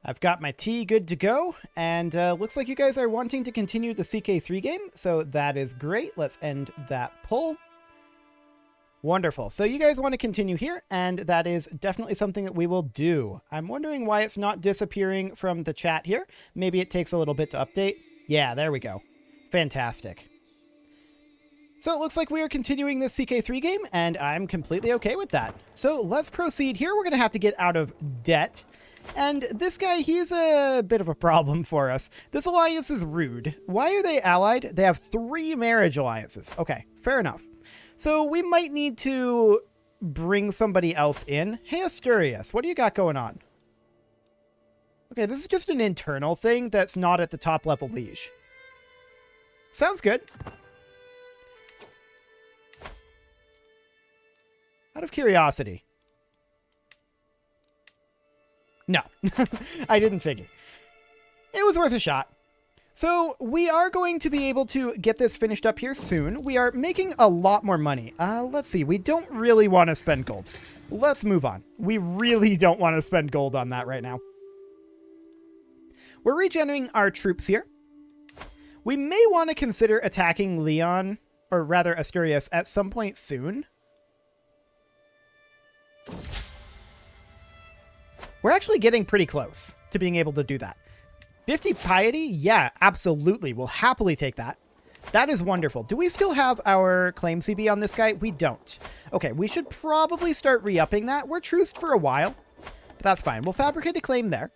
I've got my tea good to go, and looks like you guys are wanting to continue the CK3 game, so that is great. Let's end that poll. Wonderful. So you guys want to continue here, and that is definitely something that we will do. I'm wondering why it's not disappearing from the chat here. Maybe it takes a little bit to update. Yeah, there we go. Fantastic. So it looks like we are continuing this CK3 game, and I'm completely okay with that. So let's proceed here. We're going to have to get out of debt. And this guy, he's a bit of a problem for us. This alliance is rude. Why are they allied? They have 3 marriage alliances. Okay, fair enough. So we might need to bring somebody else in. Hey, Asturias, what do you got going on? Okay, this is just an internal thing that's not at the top level liege. Sounds good. Out of curiosity. No, I didn't figure. It was worth a shot. So we are going to be able to get this finished up here soon. We are making a lot more money. Let's see. We don't really want to spend gold. Let's move on. We really don't want to spend gold on that right now. We're regenerating our troops here. We may want to consider attacking Leon, or rather Asturias, at some point soon. We're actually getting pretty close to being able to do that. 50 piety? Yeah, absolutely. We'll happily take that. That is wonderful. Do we still have our claim CB on this guy? We don't. Okay, we should probably start re-upping that. We're truced for a while, but that's fine. We'll fabricate a claim there.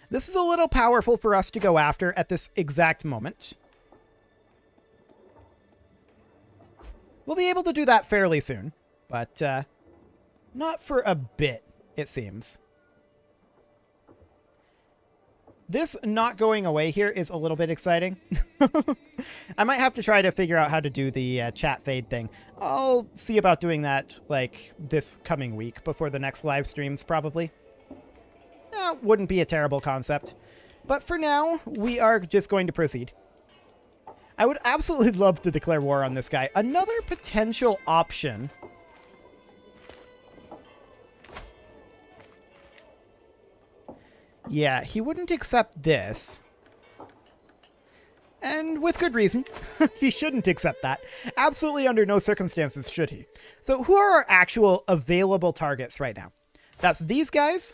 This is a little powerful for us to go after at this exact moment. We'll be able to do that fairly soon, but not for a bit, it seems. This not going away here is a little bit exciting. I might have to try to figure out how to do the chat fade thing. I'll see about doing that like this coming week before the next live streams, probably. Wouldn't be a terrible concept. But for now, we are just going to proceed. I would absolutely love to declare war on this guy. Another potential option. Yeah, he wouldn't accept this. And with good reason. He shouldn't accept that. Absolutely under no circumstances should he. So who are our actual available targets right now? That's these guys,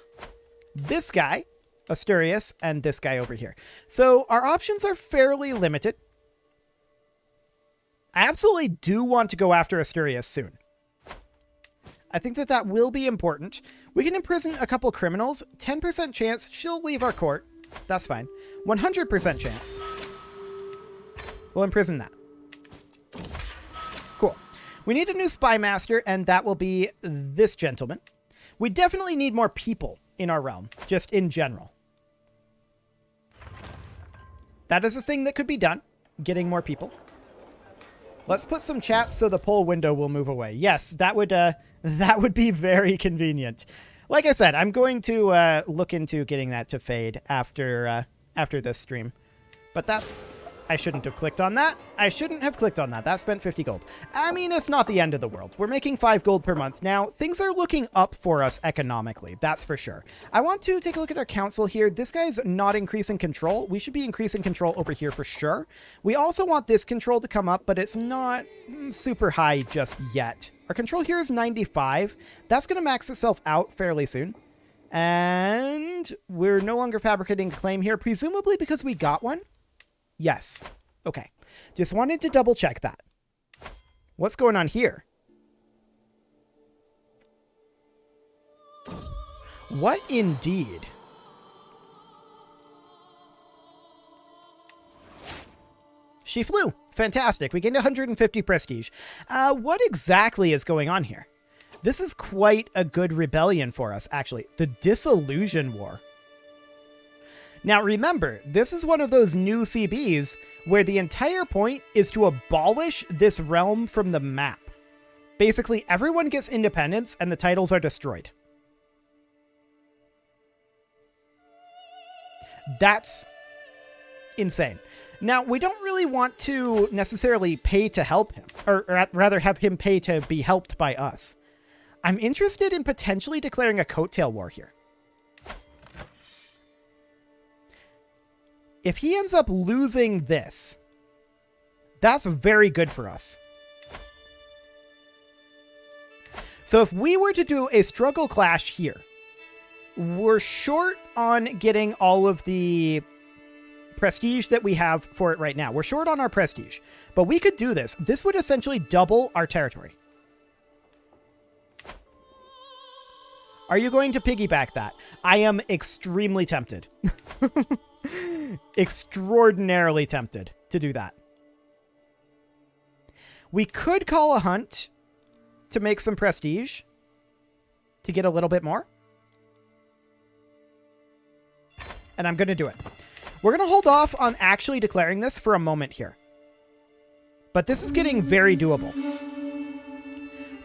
this guy, Asturias, and this guy over here. So our options are fairly limited. I absolutely do want to go after Asturias soon. I think that that will be important. We can imprison a couple criminals. 10% chance she'll leave our court. That's fine. 100% chance. We'll imprison that. Cool. We need a new Spymaster, and that will be this gentleman. We definitely need more people in our realm, just in general. That is a thing that could be done, getting more people. Let's put some chats so the poll window will move away. Yes, that would be very convenient. Like I said, I'm going to look into getting that to fade after this stream. But I shouldn't have clicked on that. I shouldn't have clicked on that. That spent 50 gold. I mean, it's not the end of the world. We're making 5 gold per month now. Things are looking up for us economically. That's for sure. I want to take a look at our council here. This guy's not increasing control. We should be increasing control over here for sure. We also want this control to come up, but it's not super high just yet. Our control here is 95. That's going to max itself out fairly soon. And we're no longer fabricating a claim here, presumably because we got one. Yes. Okay. Just wanted to double check that. What's going on here? What indeed? She flew. Fantastic. We gained 150 prestige. What exactly is going on here? This is quite a good rebellion for us, actually. The Disillusion War. Now remember, this is one of those new CBs where the entire point is to abolish this realm from the map. Basically, everyone gets independence and the titles are destroyed. That's insane. Now, we don't really want to necessarily pay to help him, or rather have him pay to be helped by us. I'm interested in potentially declaring a coattail war here. If he ends up losing this, that's very good for us. So if we were to do a struggle clash here, we're short on getting all of the prestige that we have for it right now. We're short on our prestige, but we could do this. This would essentially double our territory. Are you going to piggyback that? I am extremely tempted. Extraordinarily tempted to do that. We could call a hunt to make some prestige to get a little bit more. And I'm going to do it. We're going to hold off on actually declaring this for a moment here. But this is getting very doable.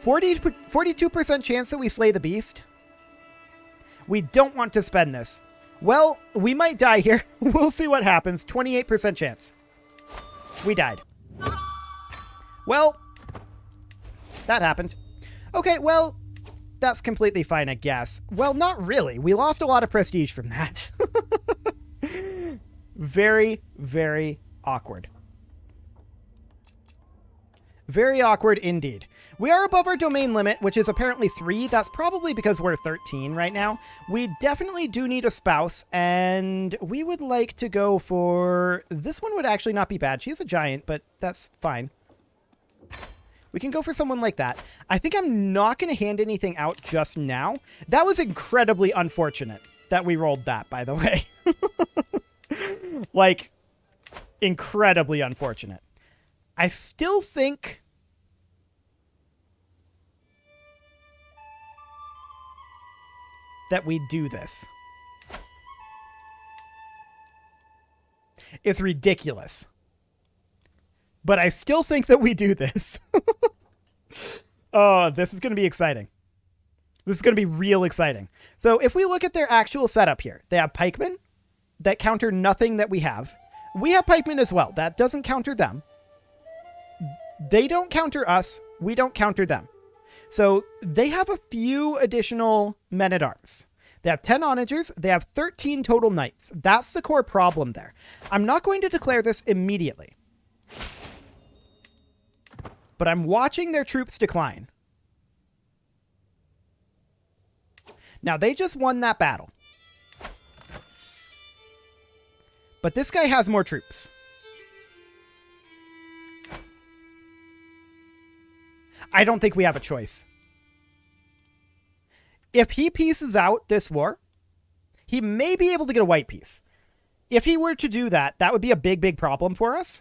42% chance that we slay the beast. We don't want to spend this. Well, we might die here. We'll see what happens. 28% chance. We died. Well, that happened. Okay, well, that's completely fine, I guess. Well, not really. We lost a lot of prestige from that. Very, very awkward. Very awkward indeed. We are above our domain limit, which is apparently 3. That's probably because we're 13 right now. We definitely do need a spouse, and we would like to go for... This one would actually not be bad. She's a giant, but that's fine. We can go for someone like that. I think I'm not going to hand anything out just now. That was incredibly unfortunate that we rolled that, by the way. Like, incredibly unfortunate. I still think... that we do this. It's ridiculous. But I still think that we do this. Oh, this is going to be exciting. This is going to be real exciting. So if we look at their actual setup here, they have pikemen that counter nothing that we have. We have pikemen as well. That doesn't counter them. They don't counter us. We don't counter them. So they have a few additional men-at-arms. They have 10 onagers. They have 13 total knights. That's the core problem there. I'm not going to declare this immediately. But I'm watching their troops decline. Now, they just won that battle. But this guy has more troops. I don't think we have a choice. If he pieces out this war, he may be able to get a white piece. If he were to do that, that would be a big, big problem for us.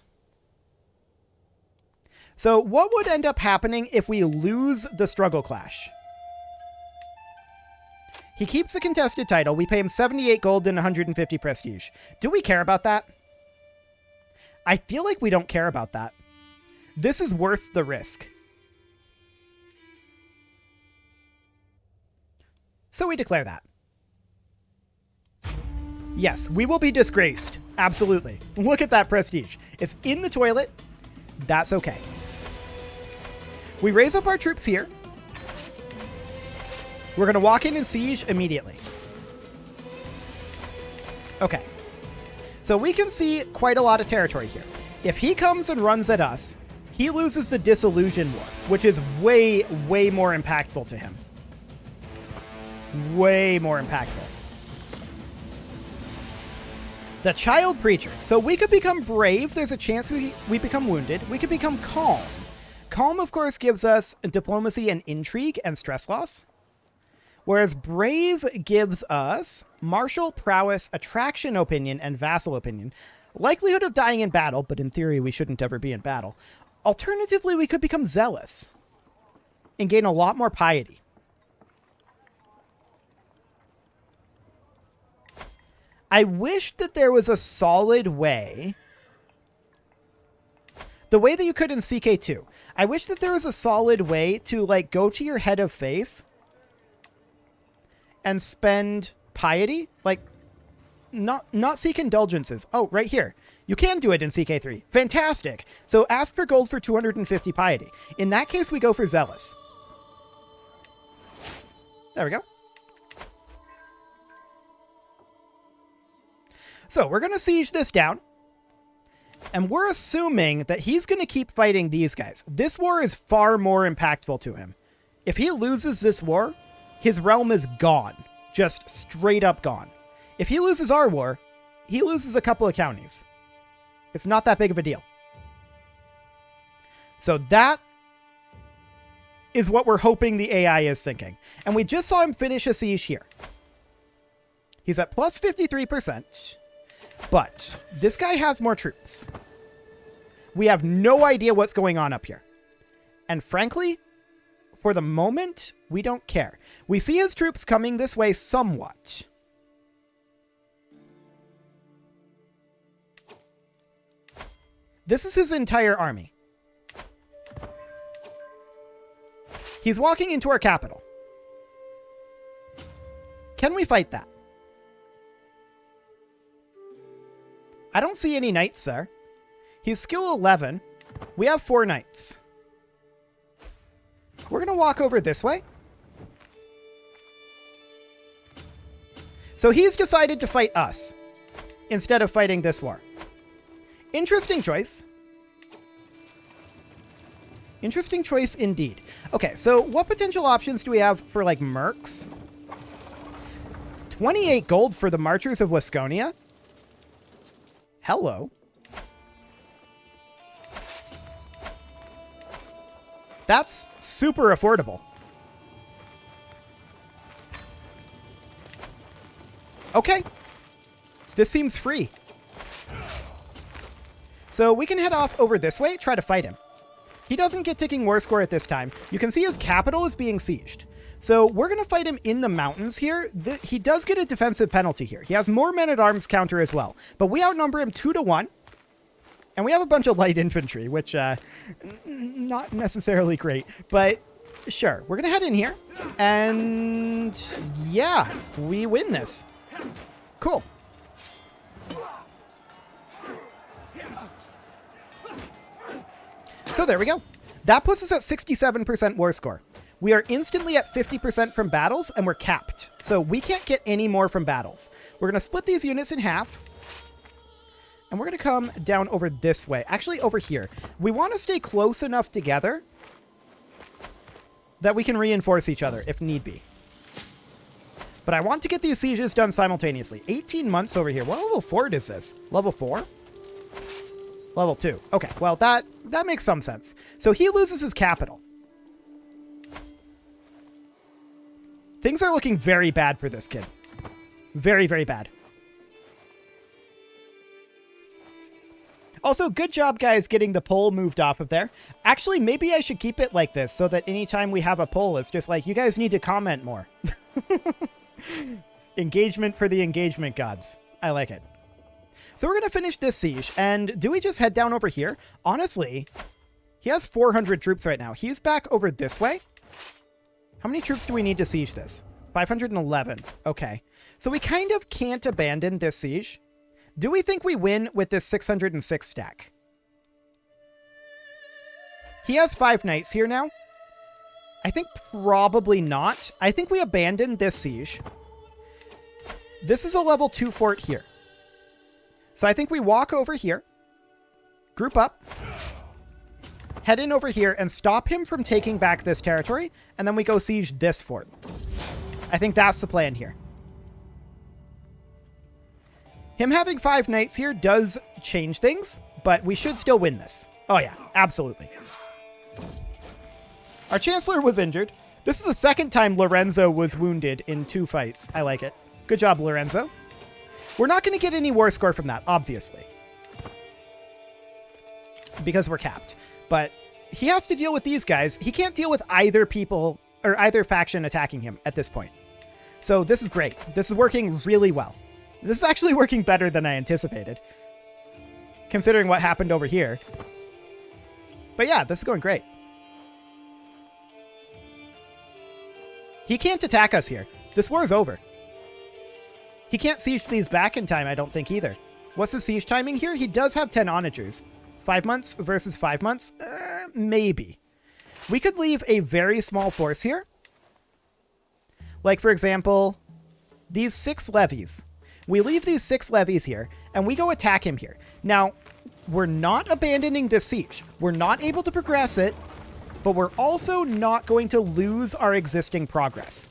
So what would end up happening if we lose the struggle clash? He keeps the contested title. We pay him 78 gold and 150 prestige. Do we care about that? I feel like we don't care about that. This is worth the risk. So we declare that. Yes, we will be disgraced. Absolutely. Look at that prestige. It's in the toilet. That's okay. We raise up our troops here. We're going to walk in and siege immediately. Okay. So we can see quite a lot of territory here. If he comes and runs at us, he loses the Disillusion War, which is way, way more impactful to him. Way more impactful. The Child Preacher. So we could become brave. There's a chance we become wounded. We could become calm. Calm, of course, gives us diplomacy and intrigue and stress loss. Whereas brave gives us martial prowess, attraction opinion, and vassal opinion. Likelihood of dying in battle, but in theory we shouldn't ever be in battle. Alternatively, we could become zealous and gain a lot more piety. I wish that there was a solid way. The way that you could in CK2. I wish that there was a solid way to, like, go to your head of faith and spend piety. Like, not seek indulgences. Oh, right here. You can do it in CK3. Fantastic. So ask for gold for 250 piety. In that case, we go for zealous. There we go. So we're going to siege this down. And we're assuming that he's going to keep fighting these guys. This war is far more impactful to him. If he loses this war, his realm is gone. Just straight up gone. If he loses our war, he loses a couple of counties. It's not that big of a deal. So that is what we're hoping the AI is thinking. And we just saw him finish a siege here. He's at plus 53%. But this guy has more troops. We have no idea what's going on up here. And frankly, for the moment, we don't care. We see his troops coming this way somewhat. This is his entire army. He's walking into our capital. Can we fight that? I don't see any knights there. He's skill 11. We have 4 knights. We're going to walk over this way. So he's decided to fight us instead of fighting this war. Interesting choice. Interesting choice indeed. Okay, so what potential options do we have for, like, mercs? 28 gold for the Marchers of Wasconia. Hello. That's super affordable. Okay. This seems free. So we can head off over this way, try to fight him. He doesn't get ticking war score at this time. You can see his capital is being sieged. So we're going to fight him in the mountains here. He does get a defensive penalty here. He has more men-at-arms counter as well. But we outnumber him 2-1. And we have a bunch of light infantry, which, not necessarily great. But sure, we're going to head in here. And yeah, we win this. Cool. So there we go. That puts us at 67% war score. We are instantly at 50% from battles, and we're capped. So we can't get any more from battles. We're going to split these units in half. And we're going to come down over this way. Actually, over here. We want to stay close enough together that we can reinforce each other if need be. But I want to get these sieges done simultaneously. 18 months over here. What level fort is this? Level 4? Level 2. Okay, well, that makes some sense. So he loses his capital. Things are looking very bad for this kid. Very, very bad. Also, good job, guys, getting the poll moved off of there. Actually, maybe I should keep it like this so that anytime we have a poll, it's just like, you guys need to comment more. Engagement for the engagement gods. I like it. So we're going to finish this siege. And do we just head down over here? Honestly, he has 400 troops right now. He's back over this way. How many troops do we need to siege this? 511. Okay. So we kind of can't abandon this siege. Do we think we win with this 606 stack? He has 5 knights here now. I think probably not. I think we abandon this siege. This is a level 2 fort here. So I think we walk over here, group up, head in over here, and stop him from taking back this territory, and then we go siege this fort. I think that's the plan here. Him having 5 knights here does change things, but we should still win this. Oh yeah, absolutely. Our Chancellor was injured. This is the second time Lorenzo was wounded in 2 fights. I like it. Good job, Lorenzo. We're not going to get any war score from that, obviously, because we're capped. But he has to deal with these guys. He can't deal with either people or either faction attacking him at this point. So this is great. This is working really well. This is actually working better than I anticipated, considering what happened over here. But yeah, this is going great. He can't attack us here. This war is over. He can't siege these back in time, I don't think, either. What's the siege timing here? He does have 10 onagers. 5 months versus 5 months? Maybe. We could leave a very small force here. Like, for example, these 6 levies. We leave these 6 levies here, and we go attack him here. Now, we're not abandoning this siege. We're not able to progress it, but we're also not going to lose our existing progress.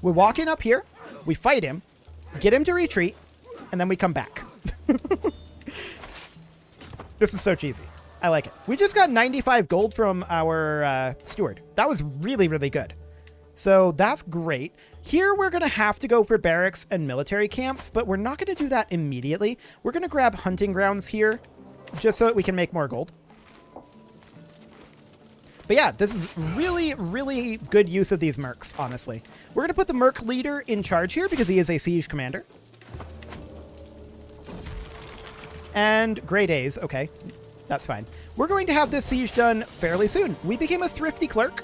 We walk in up here, we fight him, get him to retreat, and then we come back. This is so cheesy. I like it. We just got 95 gold from our steward. That was really, really good. So that's great. Here we're going to have to go for barracks and military camps, but we're not going to do that immediately. We're going to grab hunting grounds here just so that we can make more gold. But yeah, this is really, really good use of these mercs, honestly. We're going to put the merc leader in charge here because he is a siege commander. And grade A's, okay. That's fine. We're going to have this siege done fairly soon. We became a thrifty clerk.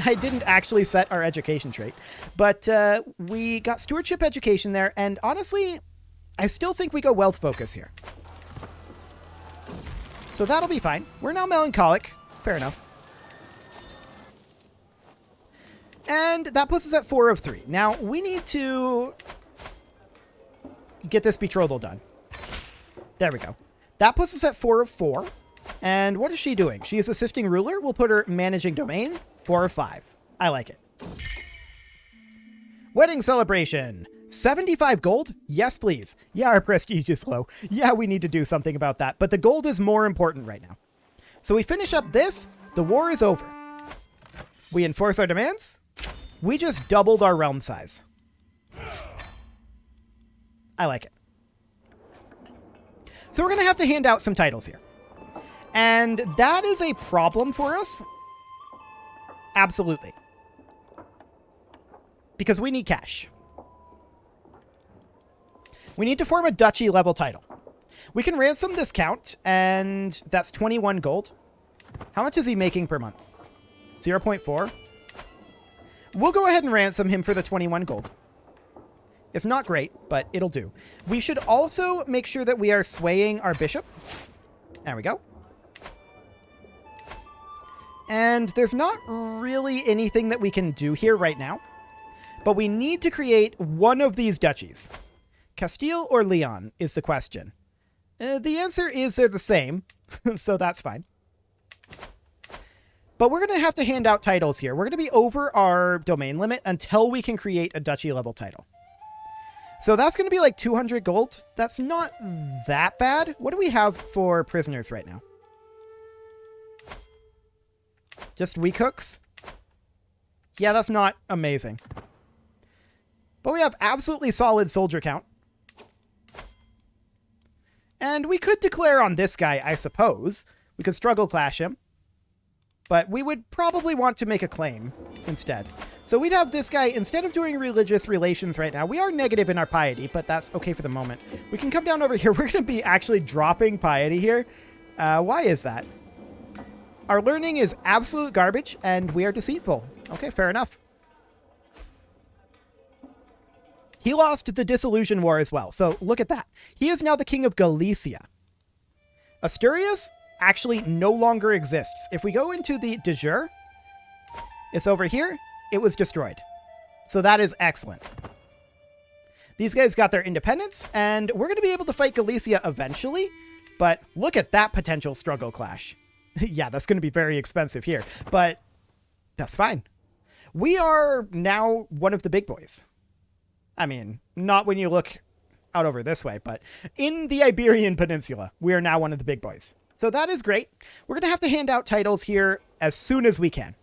I didn't actually set our education trait, but we got stewardship education there, and honestly, I still think we go wealth focus here. So that'll be fine. We're now melancholic. Fair enough. And that puts us at 4 of 3. Now, we need to get this betrothal done. There we go. That puts us at 4 of 4. And what is she doing? She is assisting ruler. We'll put her managing domain. 4 of 5. I like it. Wedding celebration. 75 gold? Yes, please. Yeah, our prestige is low. Yeah, we need to do something about that. But the gold is more important right now. So we finish up this. The war is over. We enforce our demands. We just doubled our realm size. I like it. So we're going to have to hand out some titles here. And that is a problem for us. Absolutely. Because we need cash. We need to form a duchy level title. We can ransom this count, and that's 21 gold. How much is he making per month? 0.4? We'll go ahead and ransom him for the 21 gold. It's not great, but it'll do. We should also make sure that we are swaying our bishop. There we go. And there's not really anything that we can do here right now. But we need to create one of these duchies. Castile or Leon is the question. The answer is they're the same, so that's fine. But we're going to have to hand out titles here. We're going to be over our domain limit until we can create a duchy level title. So that's going to be like 200 gold. That's not that bad. What do we have for prisoners right now? Just weak hooks? Yeah, that's not amazing. But we have absolutely solid soldier count. And we could declare on this guy, I suppose. We could struggle clash him. But we would probably want to make a claim instead. So we'd have this guy, instead of doing religious relations right now, we are negative in our piety, but that's okay for the moment. We can come down over here. We're going to be actually dropping piety here. Why is that? Our learning is absolute garbage, and we are deceitful. Okay, fair enough. He lost the Disillusion War as well, so look at that. He is now the king of Galicia. Asturias actually no longer exists. If we go into the de jure, it's over here. It was destroyed. So that is excellent. These guys got their independence, and we're going to be able to fight Galicia eventually, but look at that potential struggle clash. Yeah, that's going to be very expensive here, but that's fine. We are now one of the big boys. I mean, not when you look out over this way, but in the Iberian Peninsula, we are now one of the big boys. So that is great. We're going to have to hand out titles here as soon as we can.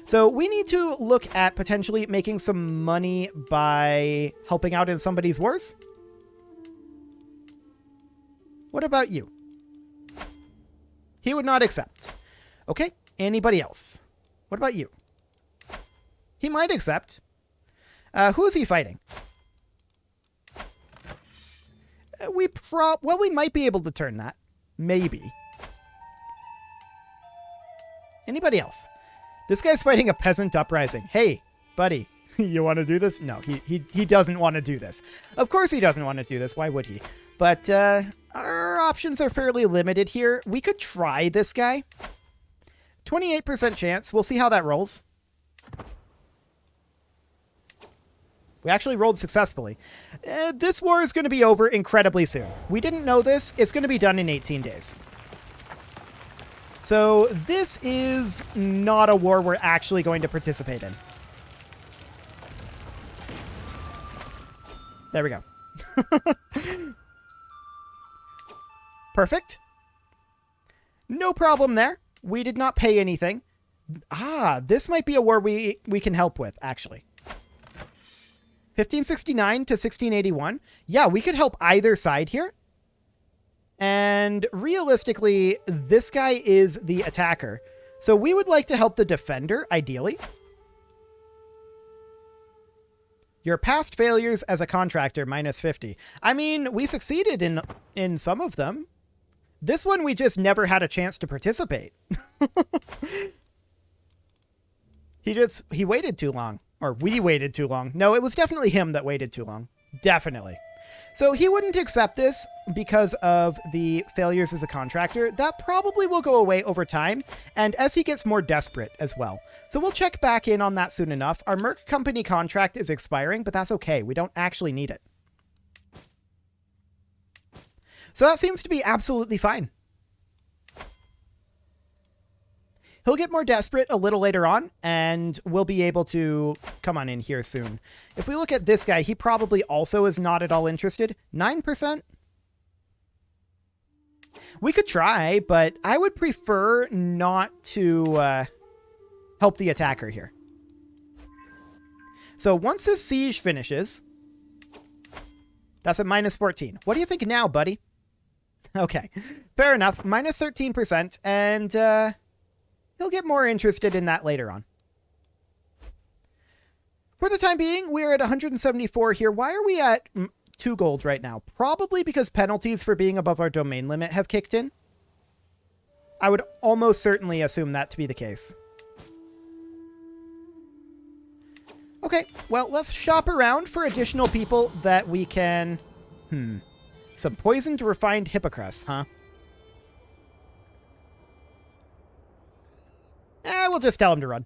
So we need to look at potentially making some money by helping out in somebody's wars. What about you? He would not accept. Okay, anybody else? What about you? He might accept. Who is he fighting? Well, we might be able to turn that. Maybe. Anybody else? This guy's fighting a peasant uprising. Hey, buddy, you want to do this? No, he doesn't want to do this. Of course he doesn't want to do this. Why would he? But our options are fairly limited here. We could try this guy. 28% chance. We'll see how that rolls. We actually rolled successfully. This war is going to be over incredibly soon. We didn't know this. It's going to be done in 18 days. So this is not a war we're actually going to participate in. There we go. Perfect. No problem there. We did not pay anything. This might be a war we can help with, actually. 1569 to 1681. Yeah, we could help either side here. And realistically, this guy is the attacker. So we would like to help the defender, ideally. Your past failures as a contractor, minus 50. I mean, we succeeded in some of them. This one, we just never had a chance to participate. He waited too long. Or we waited too long. No, it was definitely him that waited too long. Definitely. So he wouldn't accept this because of the failures as a contractor. That probably will go away over time, and as he gets more desperate as well. So we'll check back in on that soon enough. Our Merc Company contract is expiring, but that's okay. We don't actually need it. So that seems to be absolutely fine. He'll get more desperate a little later on, and we'll be able to come on in here soon. If we look at this guy, he probably also is not at all interested. 9%? We could try, but I would prefer not to help the attacker here. So once this siege finishes, that's at minus 14. What do you think now, buddy? Okay, fair enough. Minus 13%, and he'll get more interested in that later on. For the time being, we're at 174 here. Why are we at 2 gold right now? Probably because penalties for being above our domain limit have kicked in. I would almost certainly assume that to be the case. Okay, well, let's shop around for additional people that we can... Some poisoned refined hippocras, huh? We'll just tell him to run.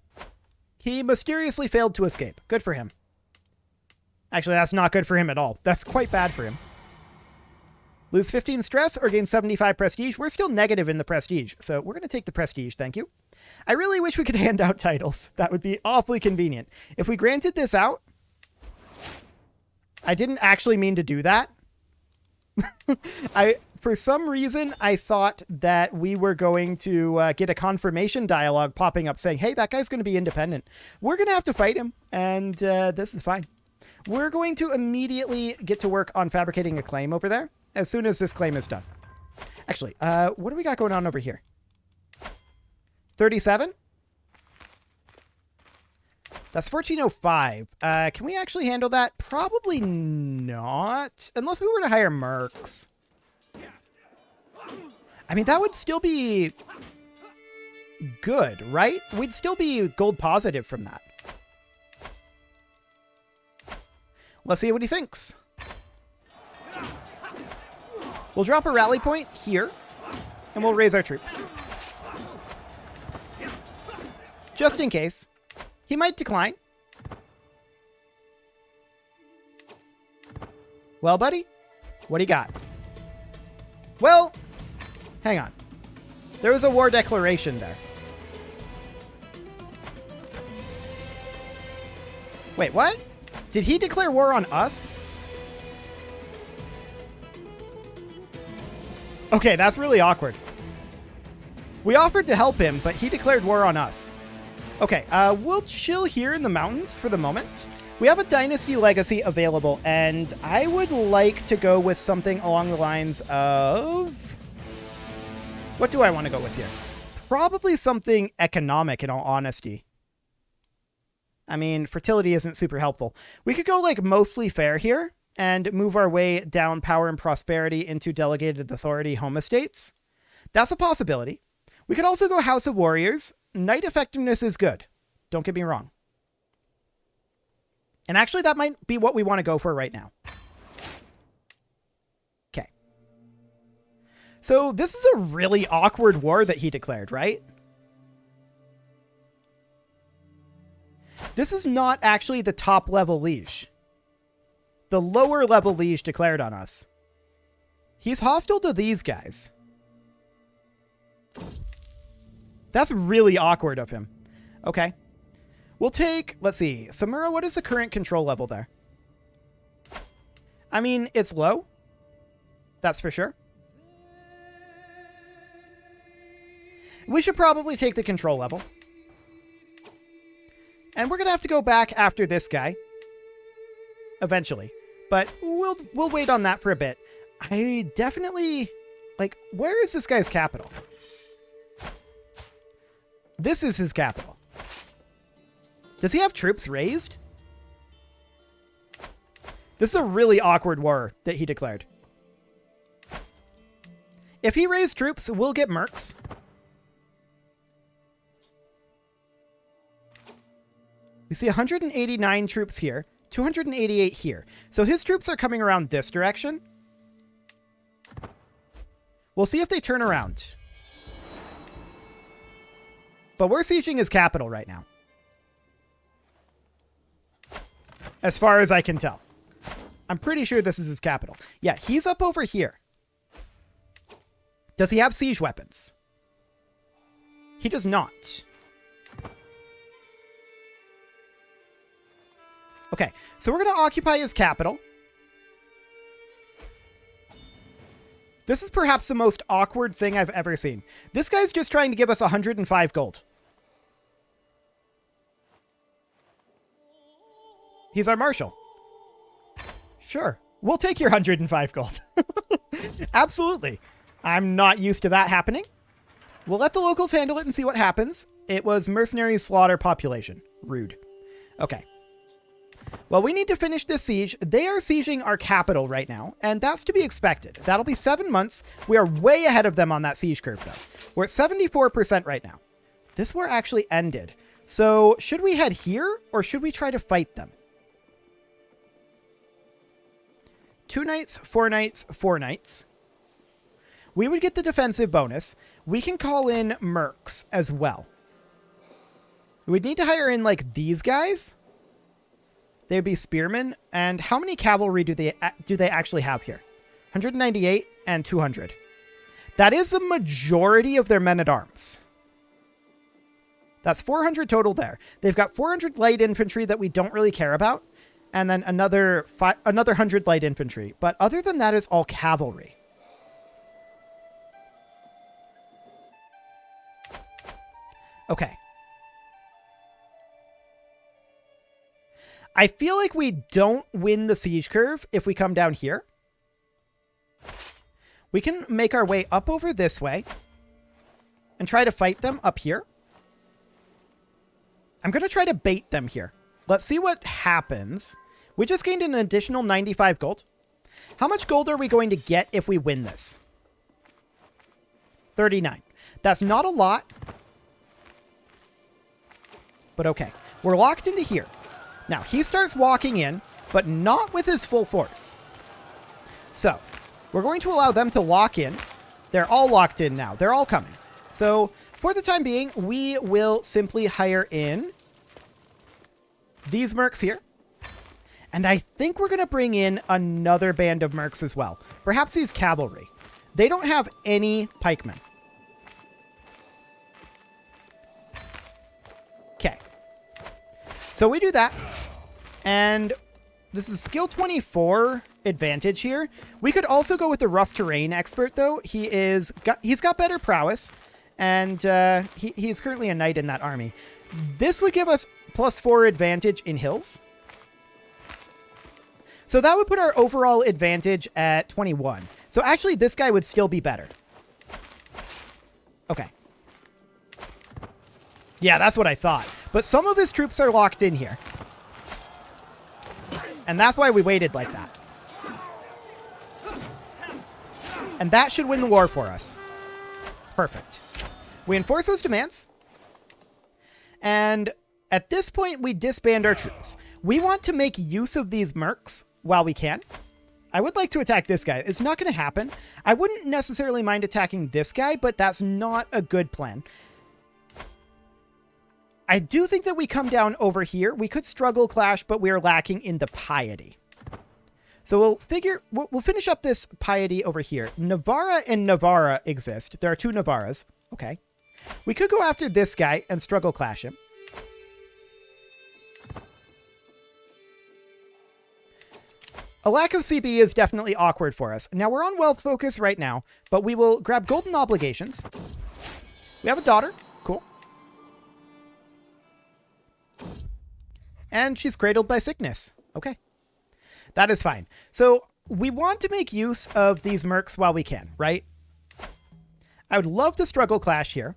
He mysteriously failed to escape. Good for him. Actually, that's not good for him at all. That's quite bad for him. Lose 15 stress or gain 75 prestige. We're still negative in the prestige, so we're going to take the prestige, thank you. I really wish we could hand out titles. That would be awfully convenient. If we granted this out... I didn't actually mean to do that. For some reason, I thought that we were going to get a confirmation dialogue popping up saying, hey, that guy's going to be independent. We're going to have to fight him, and this is fine. We're going to immediately get to work on fabricating a claim over there as soon as this claim is done. Actually, what do we got going on over here? 37? That's 1405. Can we actually handle that? Probably not. Unless we were to hire mercs. I mean, that would still be good, right? We'd still be gold positive from that. Let's see what he thinks. We'll drop a rally point here, and we'll raise our troops. Just in case. He might decline. Well, buddy, what do you got? Well, hang on. There was a war declaration there. Wait, what? Did he declare war on us? Okay, that's really awkward. We offered to help him, but he declared war on us. Okay, we'll chill here in the mountains for the moment. We have a Dynasty Legacy available, and I would like to go with something along the lines of... What do I want to go with here? Probably something economic, in all honesty. I mean, fertility isn't super helpful. We could go, like, mostly fair here and move our way down power and prosperity into delegated authority home estates. That's a possibility. We could also go House of Warriors. Knight effectiveness is good. Don't get me wrong. And actually, that might be what we want to go for right now. Okay. So this is a really awkward war that he declared, right? This is not actually the top level liege. the lower level liege declared on us. He's hostile to these guys. That's really awkward of him. Okay. We'll take, let's see, Samura, what is the current control level there? I mean, it's low. That's for sure. We should probably take the control level. And we're going to have to go back after this guy. Eventually. But we'll wait on that for a bit. I definitely... Like, where is this guy's capital? This is his capital. Does he have troops raised? This is a really awkward war that he declared. If he raised troops, we'll get mercs. We see 189 troops here, 288 here. So his troops are coming around this direction. We'll see if they turn around. But we're sieging his capital right now. As far as I can tell. I'm pretty sure this is his capital. Yeah, he's up over here. Does he have siege weapons? He does not. Okay, so we're going to occupy his capital. This is perhaps the most awkward thing I've ever seen. This guy's just trying to give us 105 gold. He's our marshal. Sure, we'll take your 105 gold. Absolutely. I'm not used to that happening. We'll let the locals handle it and see what happens. It was mercenary slaughter population. Rude. Okay. Well, we need to finish this siege. They are sieging our capital right now, and that's to be expected. That'll be 7 months. We are way ahead of them on that siege curve, though. We're at 74% right now. This war actually ended. So should we head here, or should we try to fight them? 2 knights, 4 knights, 4 knights. We would get the defensive bonus. We can call in mercs as well. We'd need to hire in, like, these guys. They would be spearmen. And how many cavalry do they actually have here? 198 and 200. That is the majority of their men-at-arms. That's 400 total there. They've got 400 light infantry that we don't really care about. And then another 100 light infantry. But other than that, it's all cavalry. Okay. I feel like we don't win the siege curve if we come down here. We can make our way up over this way and try to fight them up here. I'm going to try to bait them here. Let's see what happens. We just gained an additional 95 gold. How much gold are we going to get if we win this? 39. That's not a lot. But okay. We're locked into here. Now, he starts walking in, but not with his full force. So, we're going to allow them to lock in. They're all locked in now. They're all coming. So, for the time being, we will simply hire in these mercs here. And I think we're going to bring in another band of mercs as well. Perhaps these cavalry. They don't have any pikemen. Okay. So we do that. And this is skill 24 advantage here. We could also go with the rough terrain expert, though. He's got better prowess. And he's currently a knight in that army. This would give us +4 advantage in hills. So that would put our overall advantage at 21. So actually, this guy would still be better. Okay. Yeah, that's what I thought. But some of his troops are locked in here. And that's why we waited like that. And that should win the war for us. Perfect. We enforce those demands. And at this point, we disband our troops. We want to make use of these mercs while we can. I would like to attack this guy. It's not going to happen. I wouldn't necessarily mind attacking this guy, but that's not a good plan. I do think that we come down over here. We could struggle clash, but we are lacking in the piety. So we'll finish up this piety over here. Navarra and Navarra exist. There are 2 Navarras. Okay. We could go after this guy and struggle clash him. A lack of CB is definitely awkward for us. Now, we're on wealth focus right now, but we will grab golden obligations. We have a daughter. Cool. And she's cradled by sickness. Okay. That is fine. So we want to make use of these mercs while we can, right? I would love to struggle clash here.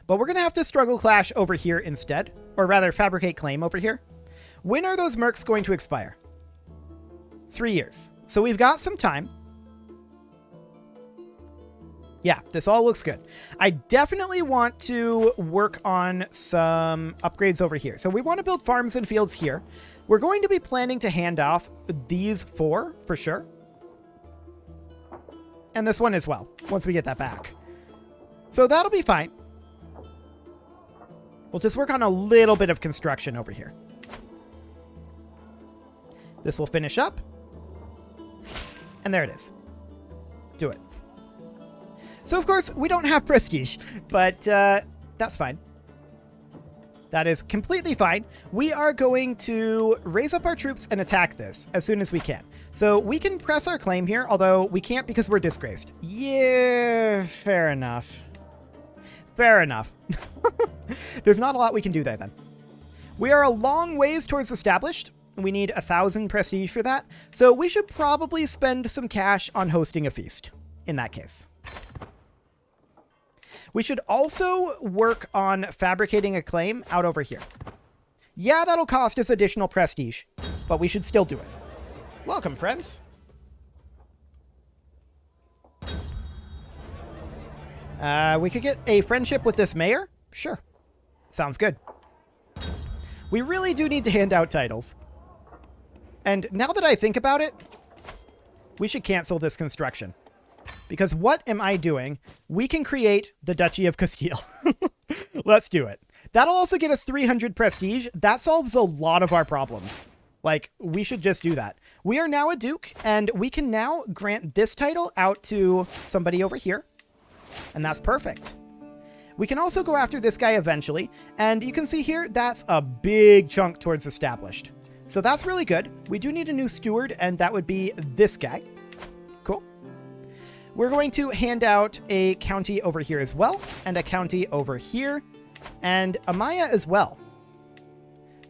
But we're going to have to struggle clash over here instead. Or rather, fabricate claim over here. When are those mercs going to expire? 3 years. So we've got some time. Yeah, this all looks good. I definitely want to work on some upgrades over here. So we want to build farms and fields here. We're going to be planning to hand off these 4 for sure. And this one as well, once we get that back. So that'll be fine. We'll just work on a little bit of construction over here. This will finish up. And there it is. Do it. So, of course, we don't have prestige, but that's fine. That is completely fine. We are going to raise up our troops and attack this as soon as we can. So we can press our claim here, although we can't because we're disgraced. Yeah, fair enough. Fair enough. There's not a lot we can do there then. We are a long ways towards established. We need 1,000 prestige for that. So we should probably spend some cash on hosting a feast in that case. We should also work on fabricating a claim out over here. Yeah, that'll cost us additional prestige, but we should still do it. Welcome, friends. We could get a friendship with this mayor? Sure. Sounds good. We really do need to hand out titles. And now that I think about it, we should cancel this construction. Because what am I doing? We can create the Duchy of Castile. Let's do it. That'll also get us 300 prestige. That solves a lot of our problems. Like, we should just do that. We are now a duke, and we can now grant this title out to somebody over here. And that's perfect. We can also go after this guy eventually. And you can see here, that's a big chunk towards established. So that's really good. We do need a new steward, and that would be this guy. Cool. We're going to hand out a county over here as well, and a county over here, and a Maya as well.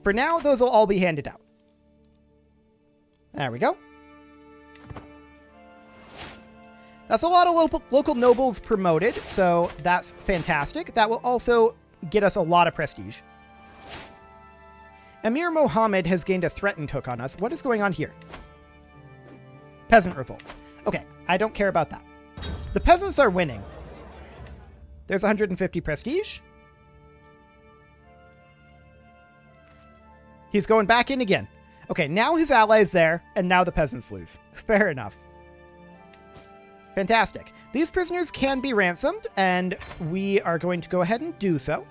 For now, those will all be handed out. There we go. That's a lot of local nobles promoted, so that's fantastic. That will also get us a lot of prestige. Emir Mohammed has gained a threatened hook on us. What is going on here? Peasant revolt. Okay, I don't care about that. The peasants are winning. There's 150 prestige. He's going back in again. Okay, now his ally's there, and now the peasants lose. Fair enough. Fantastic. These prisoners can be ransomed, and we are going to go ahead and do so.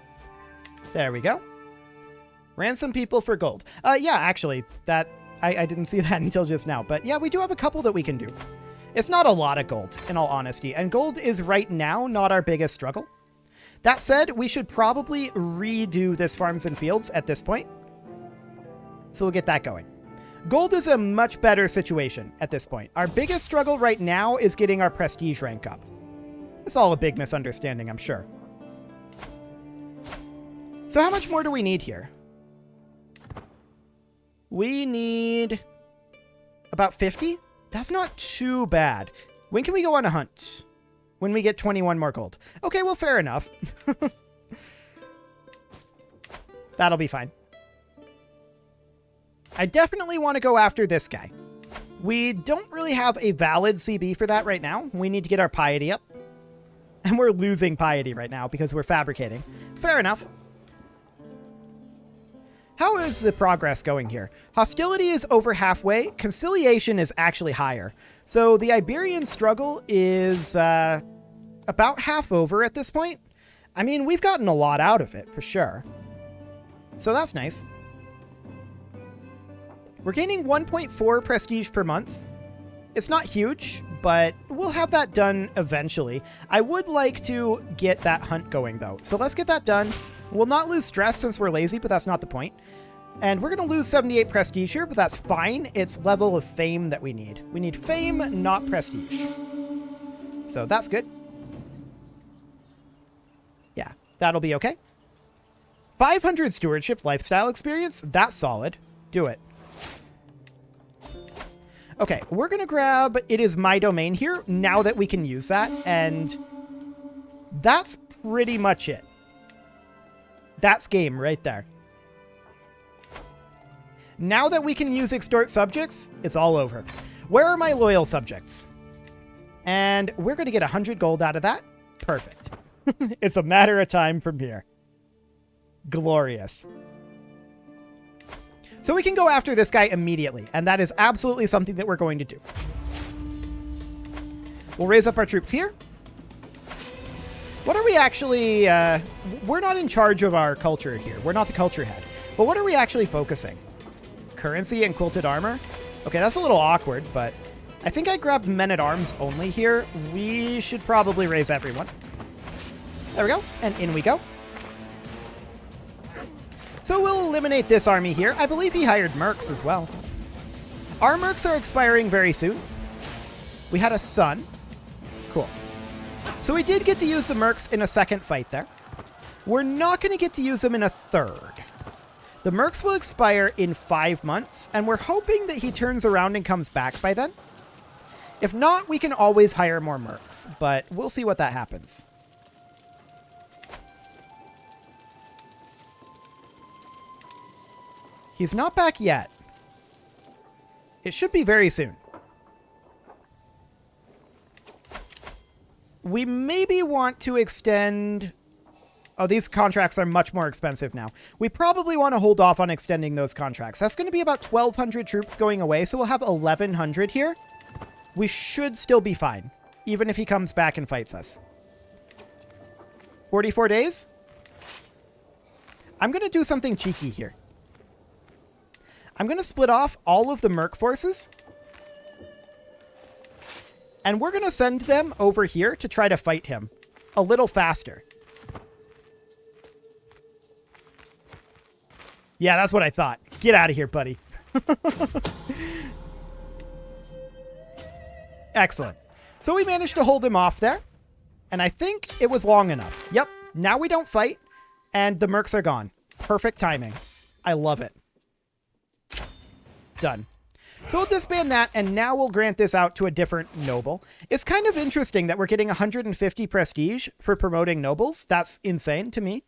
There we go. Ransom people for gold. Yeah, actually, that I didn't see that until just now. But yeah, we do have a couple that we can do. It's not a lot of gold, in all honesty. And gold is right now not our biggest struggle. That said, we should probably redo this farms and fields at this point. So we'll get that going. Gold is a much better situation at this point. Our biggest struggle right now is getting our prestige rank up. It's all a big misunderstanding, I'm sure. So how much more do we need here? We need about 50. That's not too bad. When can we go on a hunt? When we get 21 more gold. Okay, well, fair enough. That'll be fine. I definitely want to go after this guy. We don't really have a valid CB for that right now. We need to get our piety up. And we're losing piety right now because we're fabricating. Fair enough. How is the progress going here? Hostility is over halfway. Conciliation is actually higher. So the Iberian struggle is about half over at this point. I mean, we've gotten a lot out of it, for sure. So that's nice. We're gaining 1.4 prestige per month. It's not huge, but we'll have that done eventually. I would like to get that hunt going, though. So let's get that done. We'll not lose stress since we're lazy, but that's not the point. And we're going to lose 78 prestige here, but that's fine. It's level of fame that we need. We need fame, not prestige. So that's good. Yeah, that'll be okay. 500 stewardship lifestyle experience. That's solid. Do it. Okay, we're going to grab It Is My Domain here now that we can use that. And that's pretty much it. That's game right there. Now that we can use extort subjects, it's all over. Where are my loyal subjects? And we're going to get 100 gold out of that. Perfect. It's a matter of time from here. Glorious. So we can go after this guy immediately, and that is absolutely something that we're going to do. We'll raise up our troops here. What are we actually... we're not in charge of our culture here. We're not the culture head. But what are we actually focusing? Currency and quilted armor? Okay, that's a little awkward, but I think I grabbed men-at-arms only here. We should probably raise everyone. There we go, and in we go. So we'll eliminate this army here. I believe he hired mercs as well. Our mercs are expiring very soon. We had a son. Cool. So we did get to use the mercs in a second fight there. We're not going to get to use them in a third. The mercs will expire in 5 months, and we're hoping that he turns around and comes back by then. If not, we can always hire more mercs, but we'll see what that happens. He's not back yet. It should be very soon. We maybe want to extend... Oh, these contracts are much more expensive now. We probably want to hold off on extending those contracts. That's going to be about 1,200 troops going away, so we'll have 1,100 here. We should still be fine, even if he comes back and fights us. 44 days? I'm going to do something cheeky here. I'm going to split off all of the merc forces. And we're going to send them over here to try to fight him a little faster. Yeah, that's what I thought. Get out of here, buddy. Excellent. So we managed to hold him off there. And I think it was long enough. Yep. Now we don't fight. And the mercs are gone. Perfect timing. I love it. Done. So we'll disband that, and now we'll grant this out to a different noble. It's kind of interesting that we're getting 150 prestige for promoting nobles. That's insane to me.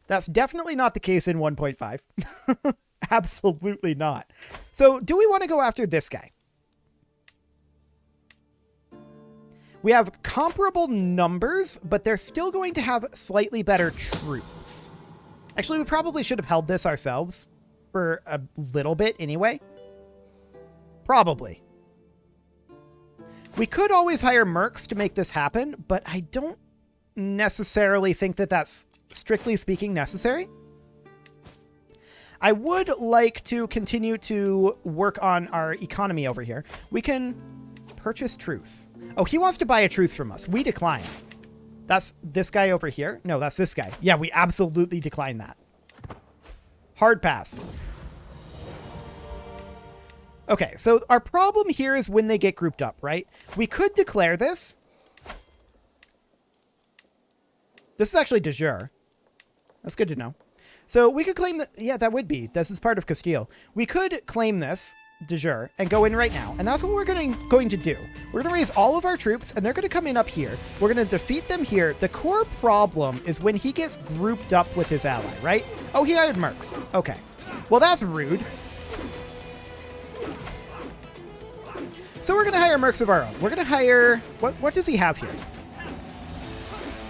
That's definitely not the case in 1.5. Absolutely not. So do we want to go after this guy? We have comparable numbers, but they're still going to have slightly better troops. Actually, we probably should have held this ourselves for a little bit anyway. Probably. We could always hire mercs to make this happen, but I don't necessarily think that that's, strictly speaking, necessary. I would like to continue to work on our economy over here. We can purchase truce. Oh, he wants to buy a truce from us. We decline. That's this guy over here. No, that's this guy. Yeah, we absolutely decline that. Hard pass. Okay, so our problem here is when they get grouped up, right? We could declare this. This is actually de jure. That's good to know. So we could claim that, yeah, that would be. This is part of Castile. We could claim this de jure and go in right now. And that's what we're going to do. We're going to raise all of our troops, and they're going to come in up here. We're going to defeat them here. The core problem is when he gets grouped up with his ally, right? Oh, he hired mercs. Okay. Well, that's rude. So we're going to hire mercs of our own. We're going to hire... What does he have here?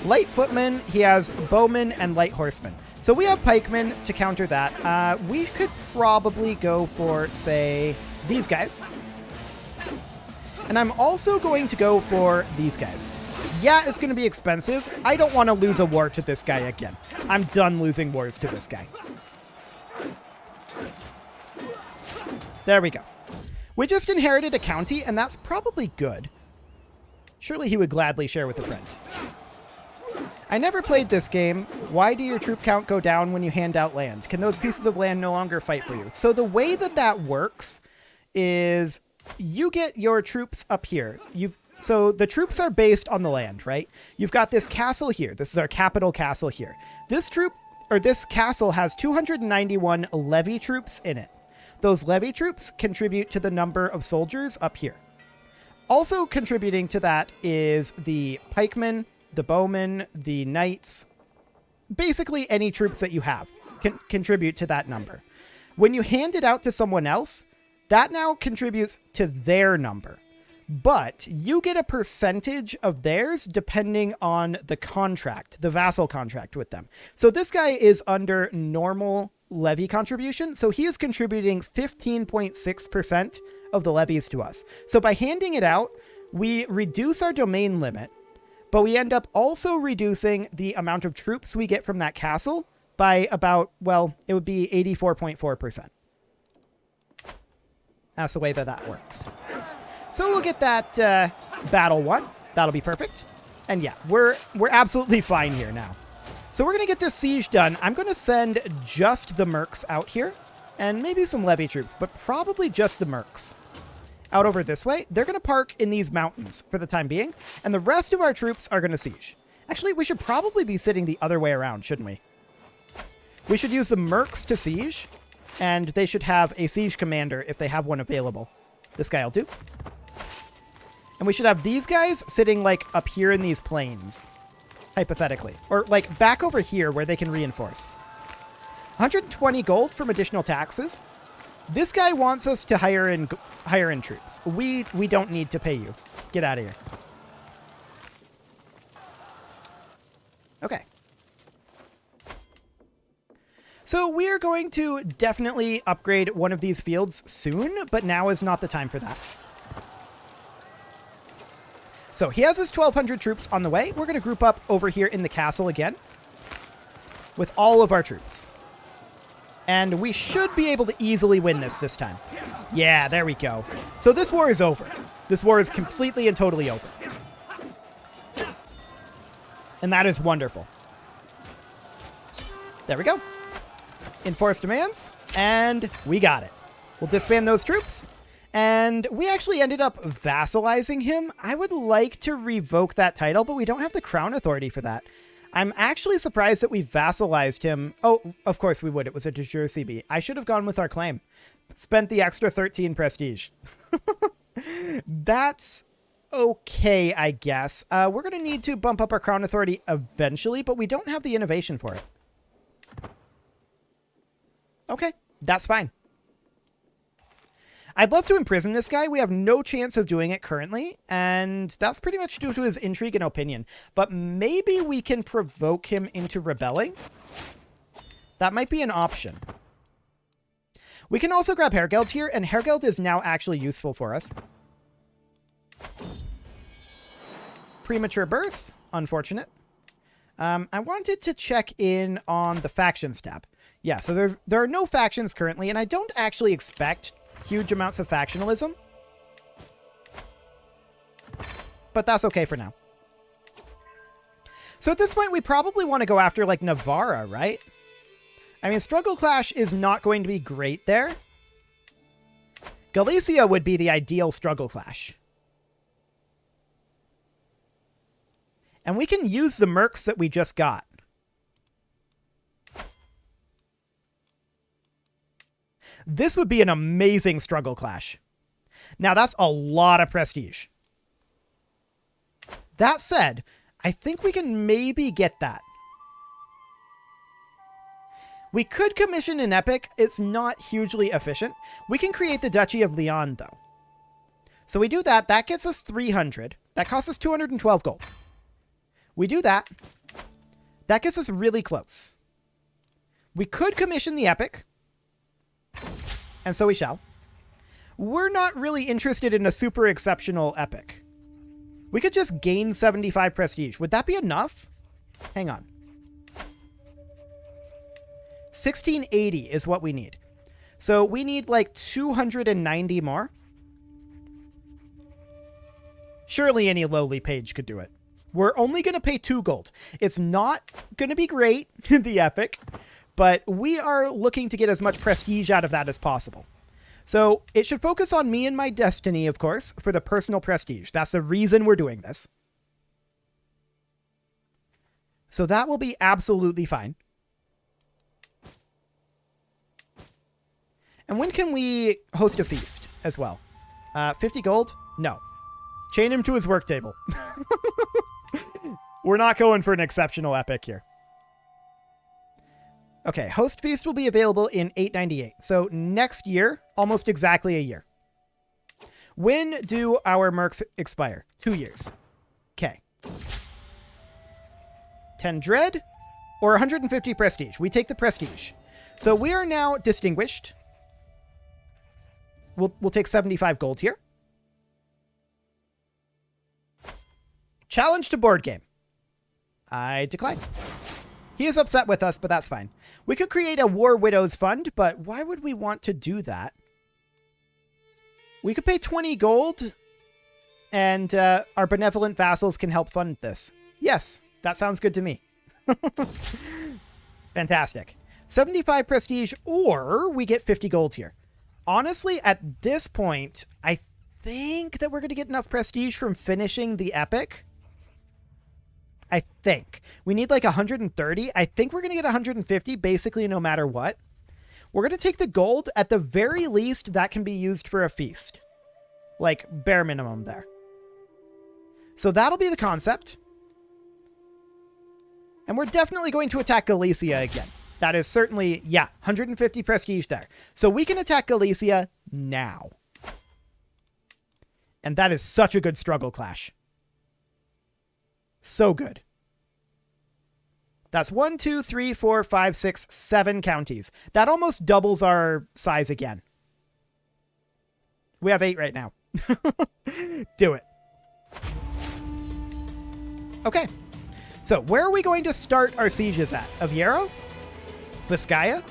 Light footmen. He has bowmen and light horsemen. So we have pikemen to counter that. We could probably go for, say, these guys. And I'm also going to go for these guys. Yeah, it's going to be expensive. I don't want to lose a war to this guy again. I'm done losing wars to this guy. There we go. We just inherited a county, and that's probably good. Surely he would gladly share with a friend. I never played this game. Why do your troop count go down when you hand out land? Can those pieces of land no longer fight for you? So the way that that works is you get your troops up here. So the troops are based on the land, right? You've got this castle here. This is our capital castle here. This castle has 291 levy troops in it. Those levy troops contribute to the number of soldiers up here. Also contributing to that is the pikemen, the bowmen, the knights, basically any troops that you have can contribute to that number. When you hand it out to someone else, that now contributes to their number. But you get a percentage of theirs depending on the contract, the vassal contract with them. So this guy is under normal levy contribution, so he is contributing 15.6% of the levies to us. So by handing it out, we reduce our domain limit, but we end up also reducing the amount of troops we get from that castle by about, well, it would be 84.4%. That's the way that that works. So we'll get that battle won. That'll be perfect. And yeah, we're absolutely fine here now. So we're going to get this siege done. I'm going to send just the mercs out here and maybe some levy troops, but probably just the mercs out over this way. They're going to park in these mountains for the time being, and the rest of our troops are going to siege. Actually, we should probably be sitting the other way around, shouldn't we? We should use the mercs to siege, and they should have a siege commander if they have one available. This guy will do. And we should have these guys sitting like up here in these plains, hypothetically. Or like back over here where they can reinforce. 120 gold from additional taxes. This guy wants us to hire in troops. We don't need to pay you. Get out of here. Okay. So we are going to definitely upgrade one of these fields soon, but now is not the time for that. So he has his 1,200 troops on the way. We're going to group up over here in the castle again with all of our troops. And we should be able to easily win this time. Yeah, there we go. So this war is over. This war is completely and totally over. And that is wonderful. There we go. Enforce demands. And we got it. We'll disband those troops. And we actually ended up vassalizing him. I would like to revoke that title, but we don't have the crown authority for that. I'm actually surprised that we vassalized him. Oh, of course we would. It was a de jure CB. I should have gone with our claim. Spent the extra 13 prestige. That's okay, I guess. We're going to need to bump up our crown authority eventually, but we don't have the innovation for it. Okay, that's fine. I'd love to imprison this guy. We have no chance of doing it currently, and that's pretty much due to his intrigue and opinion. But maybe we can provoke him into rebelling. That might be an option. We can also grab Hergeld here, and Hergeld is now actually useful for us. Premature birth. Unfortunate. I wanted to check in on the factions tab. Yeah, so there are no factions currently, and I don't actually expect huge amounts of factionalism. But that's okay for now. So at this point, we probably want to go after, like, Navarra, right? I mean, Struggle Clash is not going to be great there. Galicia would be the ideal Struggle Clash. And we can use the mercs that we just got. This would be an amazing Struggle Clash. Now, that's a lot of prestige. That said, I think we can maybe get that. We could commission an epic. It's not hugely efficient. We can create the Duchy of Leon, though. So we do that. That gets us 300. That costs us 212 gold. We do that. That gets us really close. We could commission the epic. And so we shall. We're not really interested in a super exceptional epic. We could just gain 75 prestige. Would that be enough? Hang on. 1680 is what we need. So we need like 290 more. Surely any lowly page could do it. We're only going to pay 2 gold. It's not going to be great, the epic, but we are looking to get as much prestige out of that as possible. So it should focus on me and my destiny, of course, for the personal prestige. That's the reason we're doing this. So that will be absolutely fine. And when can we host a feast as well? 50 gold? No. Chain him to his work table. We're not going for an exceptional epic here. Okay, host feast will be available in 898. So next year, almost exactly a year. When do our mercs expire? 2 years. Okay. 10 dread or 150 prestige. We take the prestige. So we are now distinguished. We'll take 75 gold here. Challenge to board game. I decline. He is upset with us, but that's fine. We could create a War Widows fund, but why would we want to do that? We could pay 20 gold, and our benevolent vassals can help fund this. Yes, that sounds good to me. Fantastic. 75 prestige, or we get 50 gold here. Honestly, at this point, I think that we're going to get enough prestige from finishing the epic. I think. We need like 130. I think we're going to get 150 basically no matter what. We're going to take the gold. At the very least, that can be used for a feast. Like bare minimum there. So that'll be the concept. And we're definitely going to attack Galicia again. That is certainly, yeah, 150 prestige there. So we can attack Galicia now. And that is such a good struggle clash. So good. That's 1, 2, 3, 4, 5, 6, 7 counties. That almost doubles our size again. We have 8 right now. Do it. Okay. So where are we going to start our sieges at? Aviero? Vizcaya?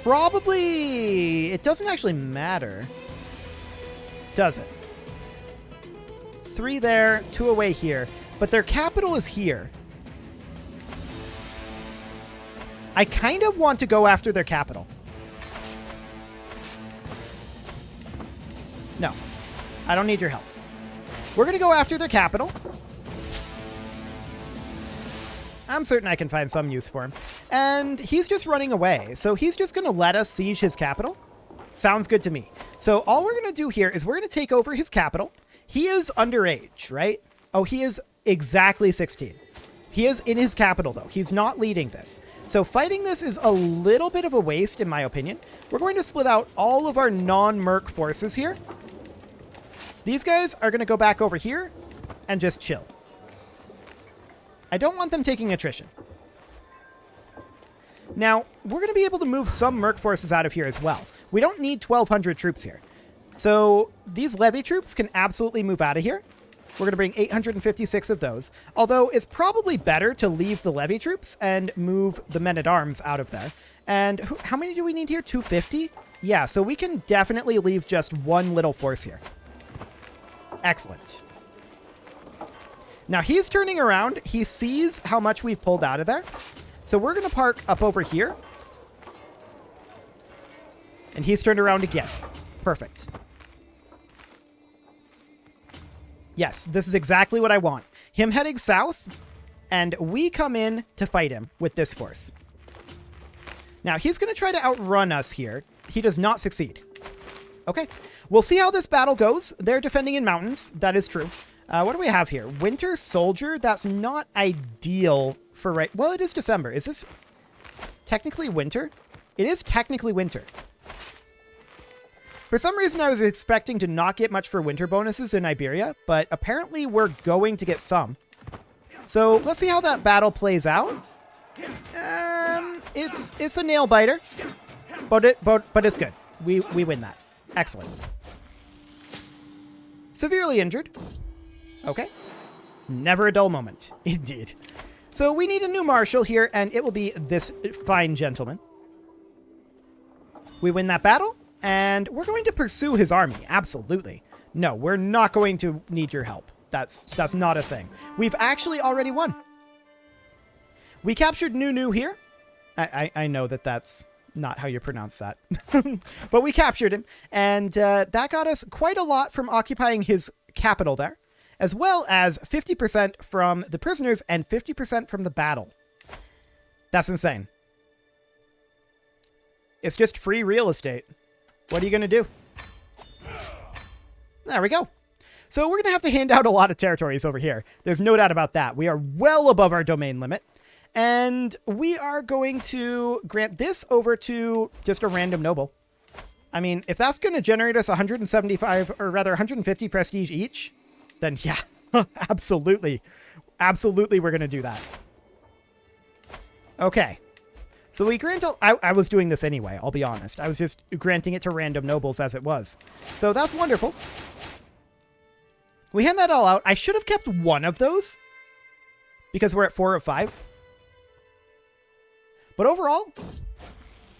Probably... It doesn't actually matter. Does it? 3 there, 2 away here. But their capital is here. I kind of want to go after their capital. No. I don't need your help. We're going to go after their capital. I'm certain I can find some use for him. And he's just running away. So he's just going to let us siege his capital. Sounds good to me. So all we're going to do here is we're going to take over his capital. He is underage, right? Oh, he is exactly 16. He is in his capital, though. He's not leading this. So fighting this is a little bit of a waste, in my opinion. We're going to split out all of our non-merc forces here. These guys are going to go back over here and just chill. I don't want them taking attrition. Now, we're going to be able to move some merc forces out of here as well. We don't need 1,200 troops here. So these levy troops can absolutely move out of here. We're going to bring 856 of those. Although it's probably better to leave the levy troops and move the men-at-arms out of there. And how many do we need here? 250? Yeah, so we can definitely leave just one little force here. Excellent. Now he's turning around. He sees how much we've pulled out of there. So we're going to park up over here. And he's turned around again. Perfect. Yes, this is exactly what I want. Him heading south, and we come in to fight him with this force. Now, he's going to try to outrun us here. He does not succeed. Okay, we'll see how this battle goes. They're defending in mountains. That is true. What do we have here? Winter Soldier. That's not ideal for right... Well, it is December. Is this technically winter? It is technically winter. For some reason, I was expecting to not get much for winter bonuses in Iberia, but apparently we're going to get some. So let's see how that battle plays out. It's a nail biter, but it's good. We win that. Excellent. Severely injured. Okay. Never a dull moment. Indeed. So we need a new marshal here, and it will be this fine gentleman. We win that battle, and we're going to pursue his army. Absolutely. No, we're not going to need your help. That's not a thing. We've actually already won. We captured Nunu here. I know that that's not how you pronounce that. But we captured him, and that got us quite a lot from occupying his capital there, as well as 50% from the prisoners and 50% from the battle. That's insane. It's just free real estate. What are you going to do? There we go. So we're going to have to hand out a lot of territories over here. There's no doubt about that. We are well above our domain limit. And we are going to grant this over to just a random noble. I mean, if that's going to generate us 175, or rather 150 prestige each, then yeah, absolutely. Absolutely, we're going to do that. Okay. So we grant... I was doing this anyway, I'll be honest. I was just granting it to random nobles as it was. So that's wonderful. We hand that all out. I should have kept one of those, because we're at 4 of 5. But overall,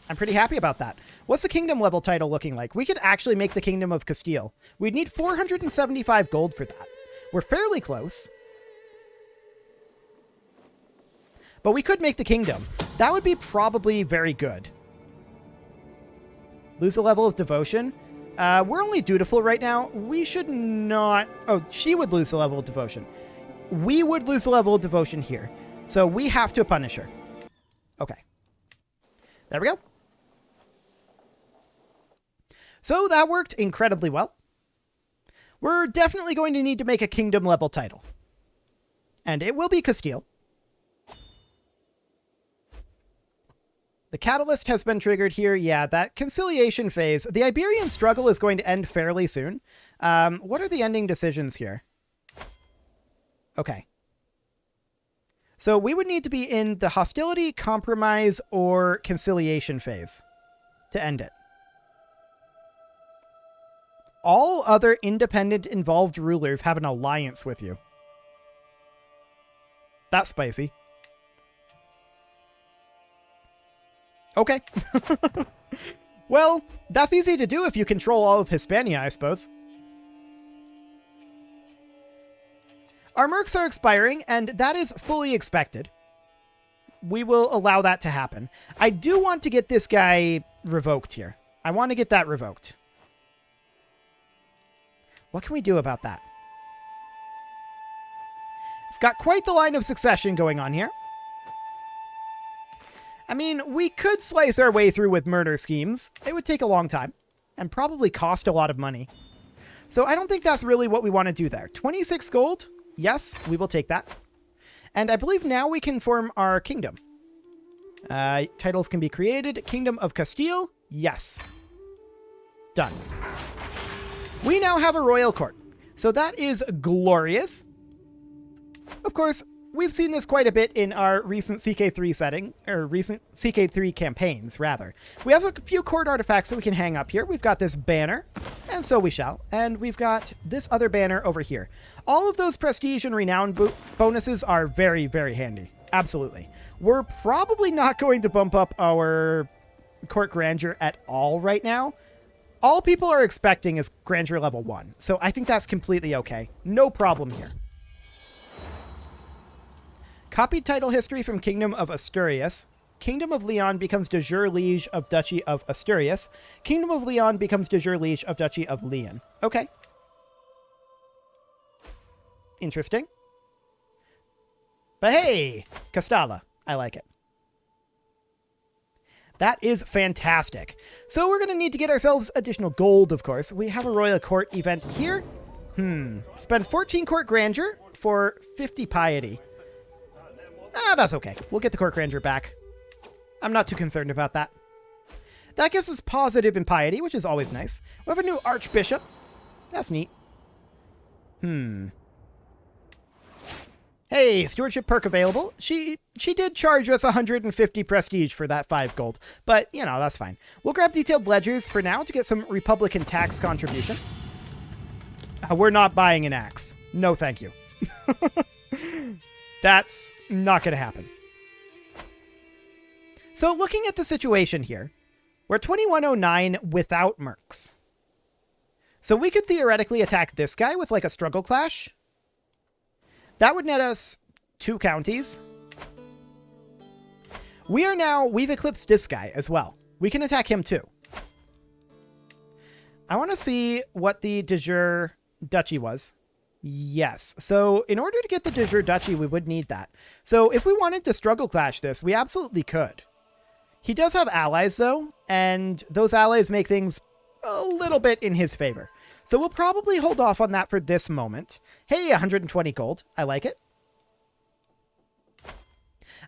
I'm pretty happy about that. What's the kingdom level title looking like? We could actually make the Kingdom of Castile. We'd need 475 gold for that. We're fairly close. But we could make the kingdom. That would be probably very good. Lose a level of devotion. We're only dutiful right now. We should not... Oh, she would lose the level of devotion. We would lose the level of devotion here. So we have to punish her. Okay. There we go. So that worked incredibly well. We're definitely going to need to make a kingdom level title. And it will be Castile. The catalyst has been triggered here. Yeah, that conciliation phase. The Iberian struggle is going to end fairly soon. What are the ending decisions here? Okay. So we would need to be in the hostility, compromise, or conciliation phase to end it. All other independent involved rulers have an alliance with you. That's spicy. Okay. Well, that's easy to do if you control all of Hispania, I suppose. Our mercs are expiring, and that is fully expected. We will allow that to happen. I do want to get this guy revoked here. I want to get that revoked. What can we do about that? It's got quite the line of succession going on here. I mean, we could slice our way through with murder schemes. It would take a long time and probably cost a lot of money. So I don't think that's really what we want to do there. 26 gold. Yes, we will take that. And I believe now we can form our kingdom. Titles can be created. Kingdom of Castile. Yes. Done. We now have a royal court. So that is glorious. Of course, we've seen this quite a bit in our recent CK3 setting, or recent CK3 campaigns, rather. We have a few court artifacts that we can hang up here. We've got this banner, and so we shall. And we've got this other banner over here. All of those prestige and renown bonuses are very, very handy. Absolutely. We're probably not going to bump up our court grandeur at all right now. All people are expecting is grandeur level 1. So I think that's completely okay. No problem here. Copied title history from Kingdom of Asturias. Kingdom of Leon becomes de jure liege of Duchy of Asturias. Kingdom of Leon becomes de jure liege of Duchy of Leon. Okay. Interesting. But hey, Castile. I like it. That is fantastic. So we're going to need to get ourselves additional gold, of course. We have a royal court event here. Spend 14 court grandeur for 50 piety. That's okay. We'll get the court grandeur back. I'm not too concerned about that. That gets us positive in piety, which is always nice. We have a new archbishop. That's neat. Hey, stewardship perk available. She did charge us 150 prestige for that 5 gold. But, you know, that's fine. We'll grab detailed ledgers for now to get some Republican tax contribution. We're not buying an axe. No, thank you. That's not going to happen. So looking at the situation here, We're 2109 without mercs. So we could theoretically attack this guy with like a struggle clash. That would net us 2 counties. We've eclipsed this guy as well. We can attack him too. I want to see what the de jure duchy was. Yes. So in order to get the de jure duchy, we would need that. So if we wanted to struggle clash this, we absolutely could. He does have allies though, and those allies make things a little bit in his favor. So we'll probably hold off on that for this moment. Hey, 120 gold. I like it.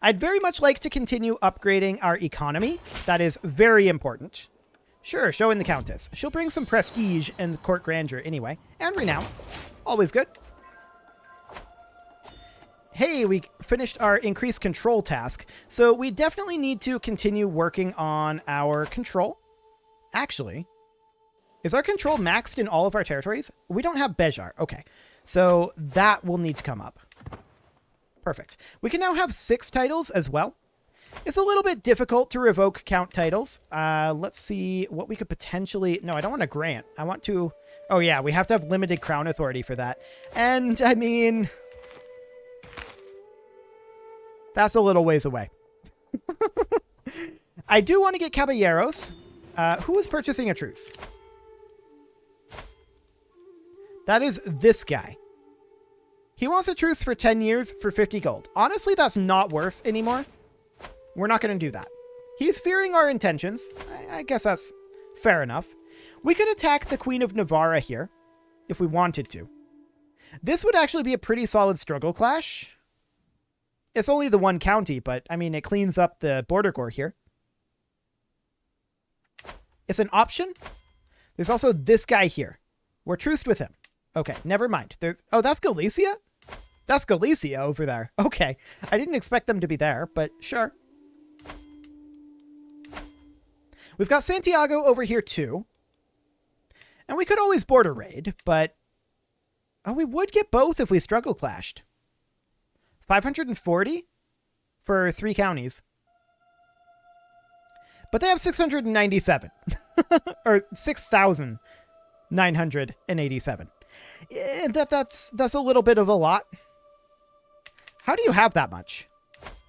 I'd very much like to continue upgrading our economy. That is very important. Sure, show in the Countess. She'll bring some prestige and court grandeur anyway. And renown. Always good. Hey, we finished our increased control task. So we definitely need to continue working on our control. Actually, is our control maxed in all of our territories? We don't have Bejar. Okay. So that will need to come up. Perfect. We can now have 6 titles as well. It's a little bit difficult to revoke count titles. Let's see what we could potentially... No, I don't want to grant. I want to... Oh yeah, we have to have limited crown authority for that. And, I mean... That's a little ways away. I do want to get caballeros. Who is purchasing a truce? That is this guy. He wants a truce for 10 years for 50 gold. Honestly, that's not worth anymore. We're not going to do that. He's fearing our intentions. I guess that's fair enough. We could attack the Queen of Navarra here if we wanted to. This would actually be a pretty solid struggle clash. It's only the 1 county, but I mean, it cleans up the border gore here. It's an option. There's also this guy here. We're truced with him. Okay, never mind. Oh, that's Galicia? That's Galicia over there. Okay. I didn't expect them to be there, but sure. We've got Santiago over here too. And we could always border raid, but... Oh, we would get both if we struggle clashed. 540 for 3 counties. But they have 697. Or 6,987. That's a little bit of a lot. How do you have that much?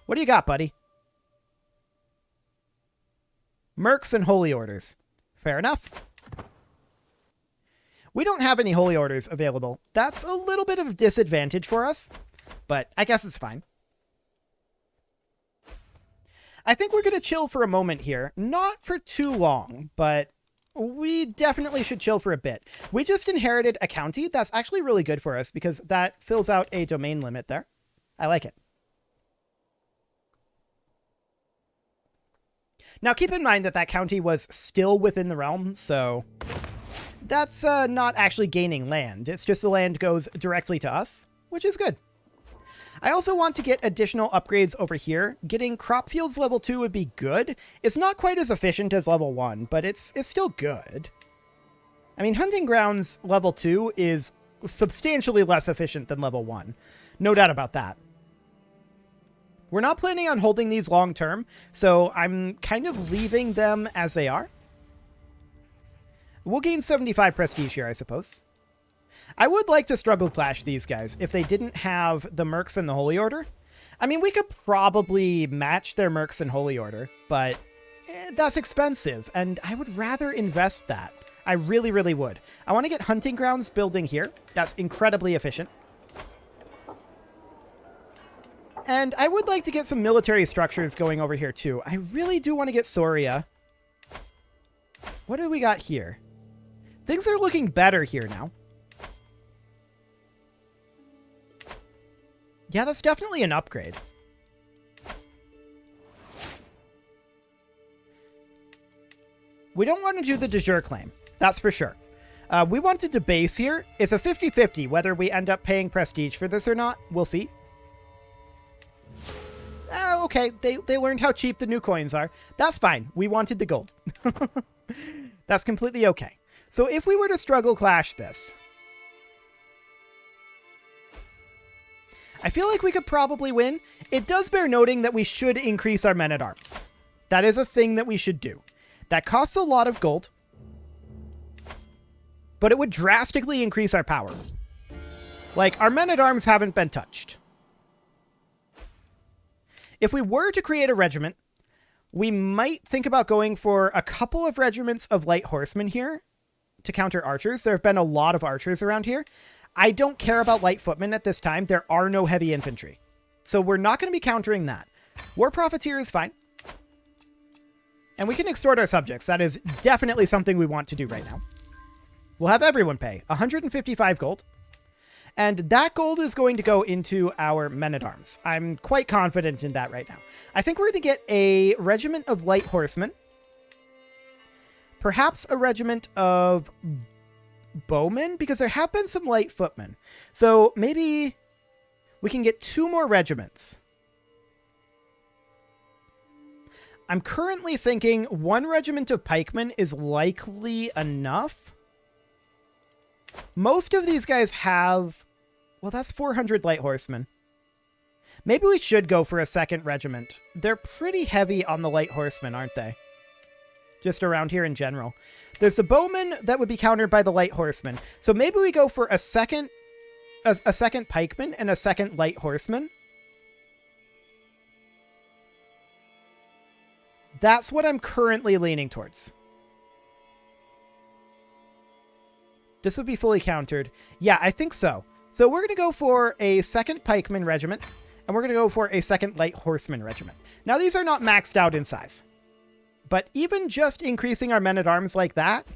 What do you got, buddy? Mercs and holy orders. Fair enough. We don't have any holy orders available. That's a little bit of a disadvantage for us, but I guess it's fine. I think we're going to chill for a moment here. Not for too long, but we definitely should chill for a bit. We just inherited a county. That's actually really good for us because that fills out a domain limit there. I like it. Now, keep in mind that that county was still within the realm, so that's not actually gaining land. It's just the land goes directly to us, which is good. I also want to get additional upgrades over here. Getting crop fields level 2 would be good. It's not quite as efficient as level 1, but it's still good. I mean, hunting grounds level 2 is substantially less efficient than level 1. No doubt about that. We're not planning on holding these long term, so I'm kind of leaving them as they are. We'll gain 75 prestige here, I suppose. I would like to struggle clash these guys if they didn't have the mercs and the holy order. I mean, we could probably match their mercs and holy order, but that's expensive, and I would rather invest that. I really, really would. I want to get hunting grounds building here. That's incredibly efficient. And I would like to get some military structures going over here too. I really do want to get Soria. What do we got here? Things are looking better here now. Yeah, that's definitely an upgrade. We don't want to do the de jure claim. That's for sure. We want to debase here. It's a 50-50 whether we end up paying prestige for this or not. We'll see. Okay, they learned how cheap the new coins are. That's fine. We wanted the gold. That's completely okay. So if we were to struggle clash this, I feel like we could probably win. It does bear noting that we should increase our men-at-arms. That is a thing that we should do. That costs a lot of gold, but it would drastically increase our power. Like, our men-at-arms haven't been touched. If we were to create a regiment, we might think about going for a couple of regiments of light horsemen here to counter archers. There have been a lot of archers around here. I don't care about light footmen at this time. There are no heavy infantry. So we're not going to be countering that. War profiteer is fine. And we can extort our subjects. That is definitely something we want to do right now. We'll have everyone pay 155 gold. And that gold is going to go into our men-at-arms. I'm quite confident in that right now. I think we're going to get a regiment of light horsemen. Perhaps a regiment of bowmen, because there have been some light footmen. So maybe we can get 2 more regiments. I'm currently thinking 1 regiment of pikemen is likely enough. Most of these guys have... Well, that's 400 light horsemen. Maybe we should go for a 2nd regiment. They're pretty heavy on the light horsemen, aren't they? Just around here in general. There's the bowmen that would be countered by the light horsemen. So maybe we go for a second pikeman and a 2nd light horseman. That's what I'm currently leaning towards. This would be fully countered. Yeah, I think so. So we're going to go for a 2nd pikeman regiment, and we're going to go for a 2nd light horseman regiment. Now, these are not maxed out in size, but even just increasing our men-at-arms like that,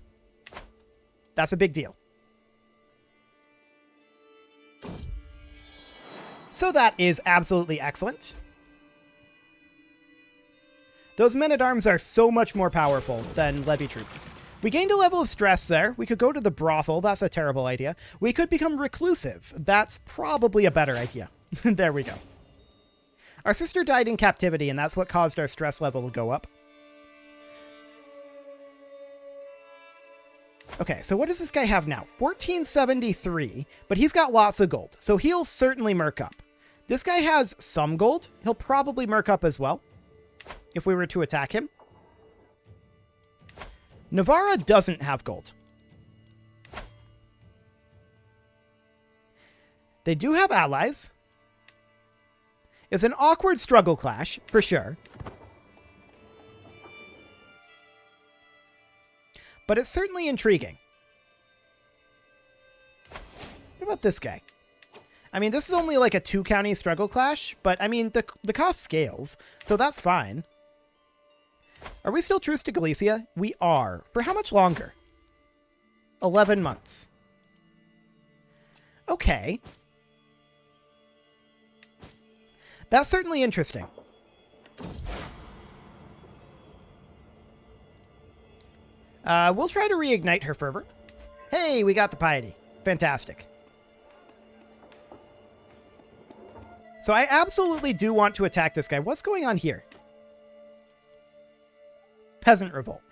that's a big deal. So that is absolutely excellent. Those men-at-arms are so much more powerful than levy troops. We gained a level of stress there. We could go to the brothel. That's a terrible idea. We could become reclusive. That's probably a better idea. There we go. Our sister died in captivity, and that's what caused our stress level to go up. Okay, so what does this guy have now? 1473, but he's got lots of gold, so he'll certainly merc up. This guy has some gold. He'll probably merc up as well if we were to attack him. Navarra doesn't have gold. They do have allies. It's an awkward struggle clash, for sure. But it's certainly intriguing. What about this guy? I mean, this is only like a 2-county struggle clash, but I mean, the cost scales, so that's fine. Are we still truce to Galicia? We are. For how much longer? 11 months. Okay. That's certainly interesting. We'll try to reignite her fervor. Hey, we got the piety. Fantastic. So I absolutely do want to attack this guy. What's going on here? Peasant revolt.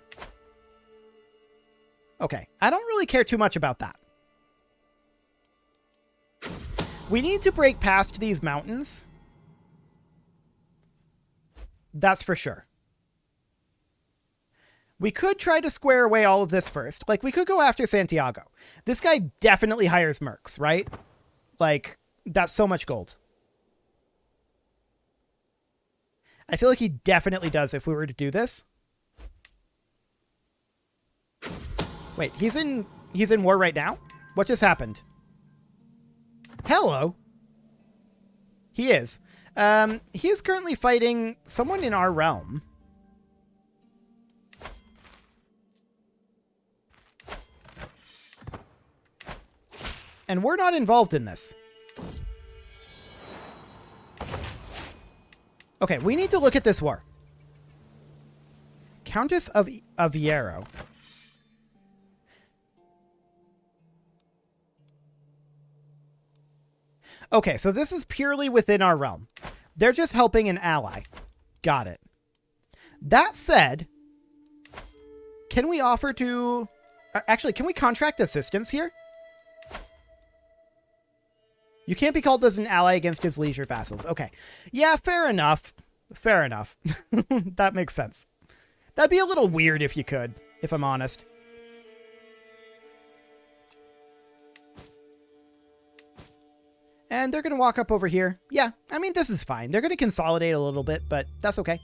Okay, I don't really care too much about that. We need to break past these mountains. That's for sure. We could try to square away all of this first. Like, we could go after Santiago. This guy definitely hires mercs, right? Like, that's so much gold. I feel like he definitely does if we were to do this. Wait, he's in war right now? What just happened? Hello. He is. He is currently fighting someone in our realm. And we're not involved in this. Okay, we need to look at this war. Countess of Aviero. Okay, so this is purely within our realm. They're just helping an ally. Got it. That said, can we offer to... Actually, can we contract assistance here? You can't be called as an ally against his leisure vassals. Okay. Yeah, fair enough. Fair enough. That makes sense. That'd be a little weird if you could, if I'm honest. And they're going to walk up over here. Yeah, I mean, this is fine. They're going to consolidate a little bit, but that's okay.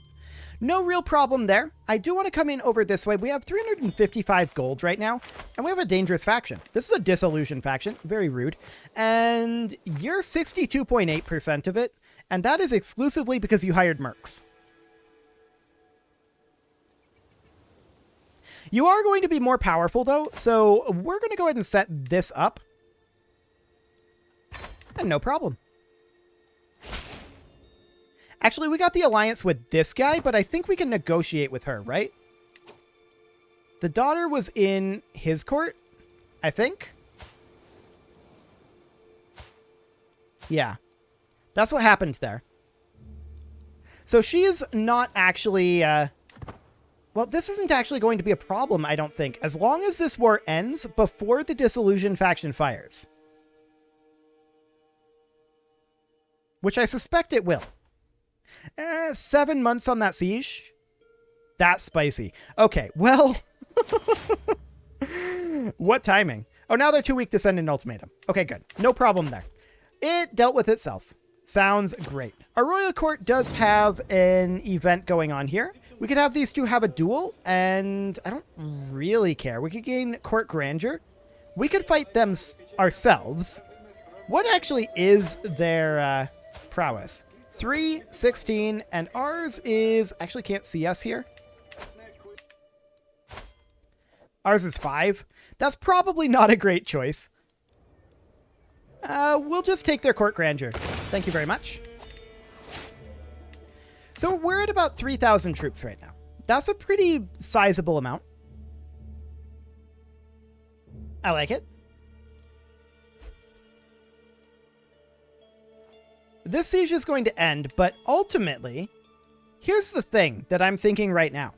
No real problem there. I do want to come in over this way. We have 355 gold right now, and we have a dangerous faction. This is a Disillusion faction. Very rude. And you're 62.8% of it, and that is exclusively because you hired mercs. You are going to be more powerful, though, so we're going to go ahead and set this up. And no problem. Actually, we got the alliance with this guy, but I think we can negotiate with her, right? The daughter was in his court, I think. Yeah. That's what happened there. So she's not actually... well, this isn't actually going to be a problem, I don't think, as long as this war ends before the Disillusion faction fires. Which I suspect it will. 7 months on that siege? That's spicy. Okay, well... What timing? Oh, now they're too weak to send an ultimatum. Okay, good. No problem there. It dealt with itself. Sounds great. Our royal court does have an event going on here. We could have these two have a duel, and I don't really care. We could gain court grandeur. We could fight them ourselves. What actually is their... prowess? 3, 16, and ours is... Actually can't see us here. Ours is 5. That's probably not a great choice. We'll just take their court grandeur. Thank you very much. So we're at about 3,000 troops right now. That's a pretty sizable amount. I like it. This siege is going to end, but ultimately, here's the thing that I'm thinking right now.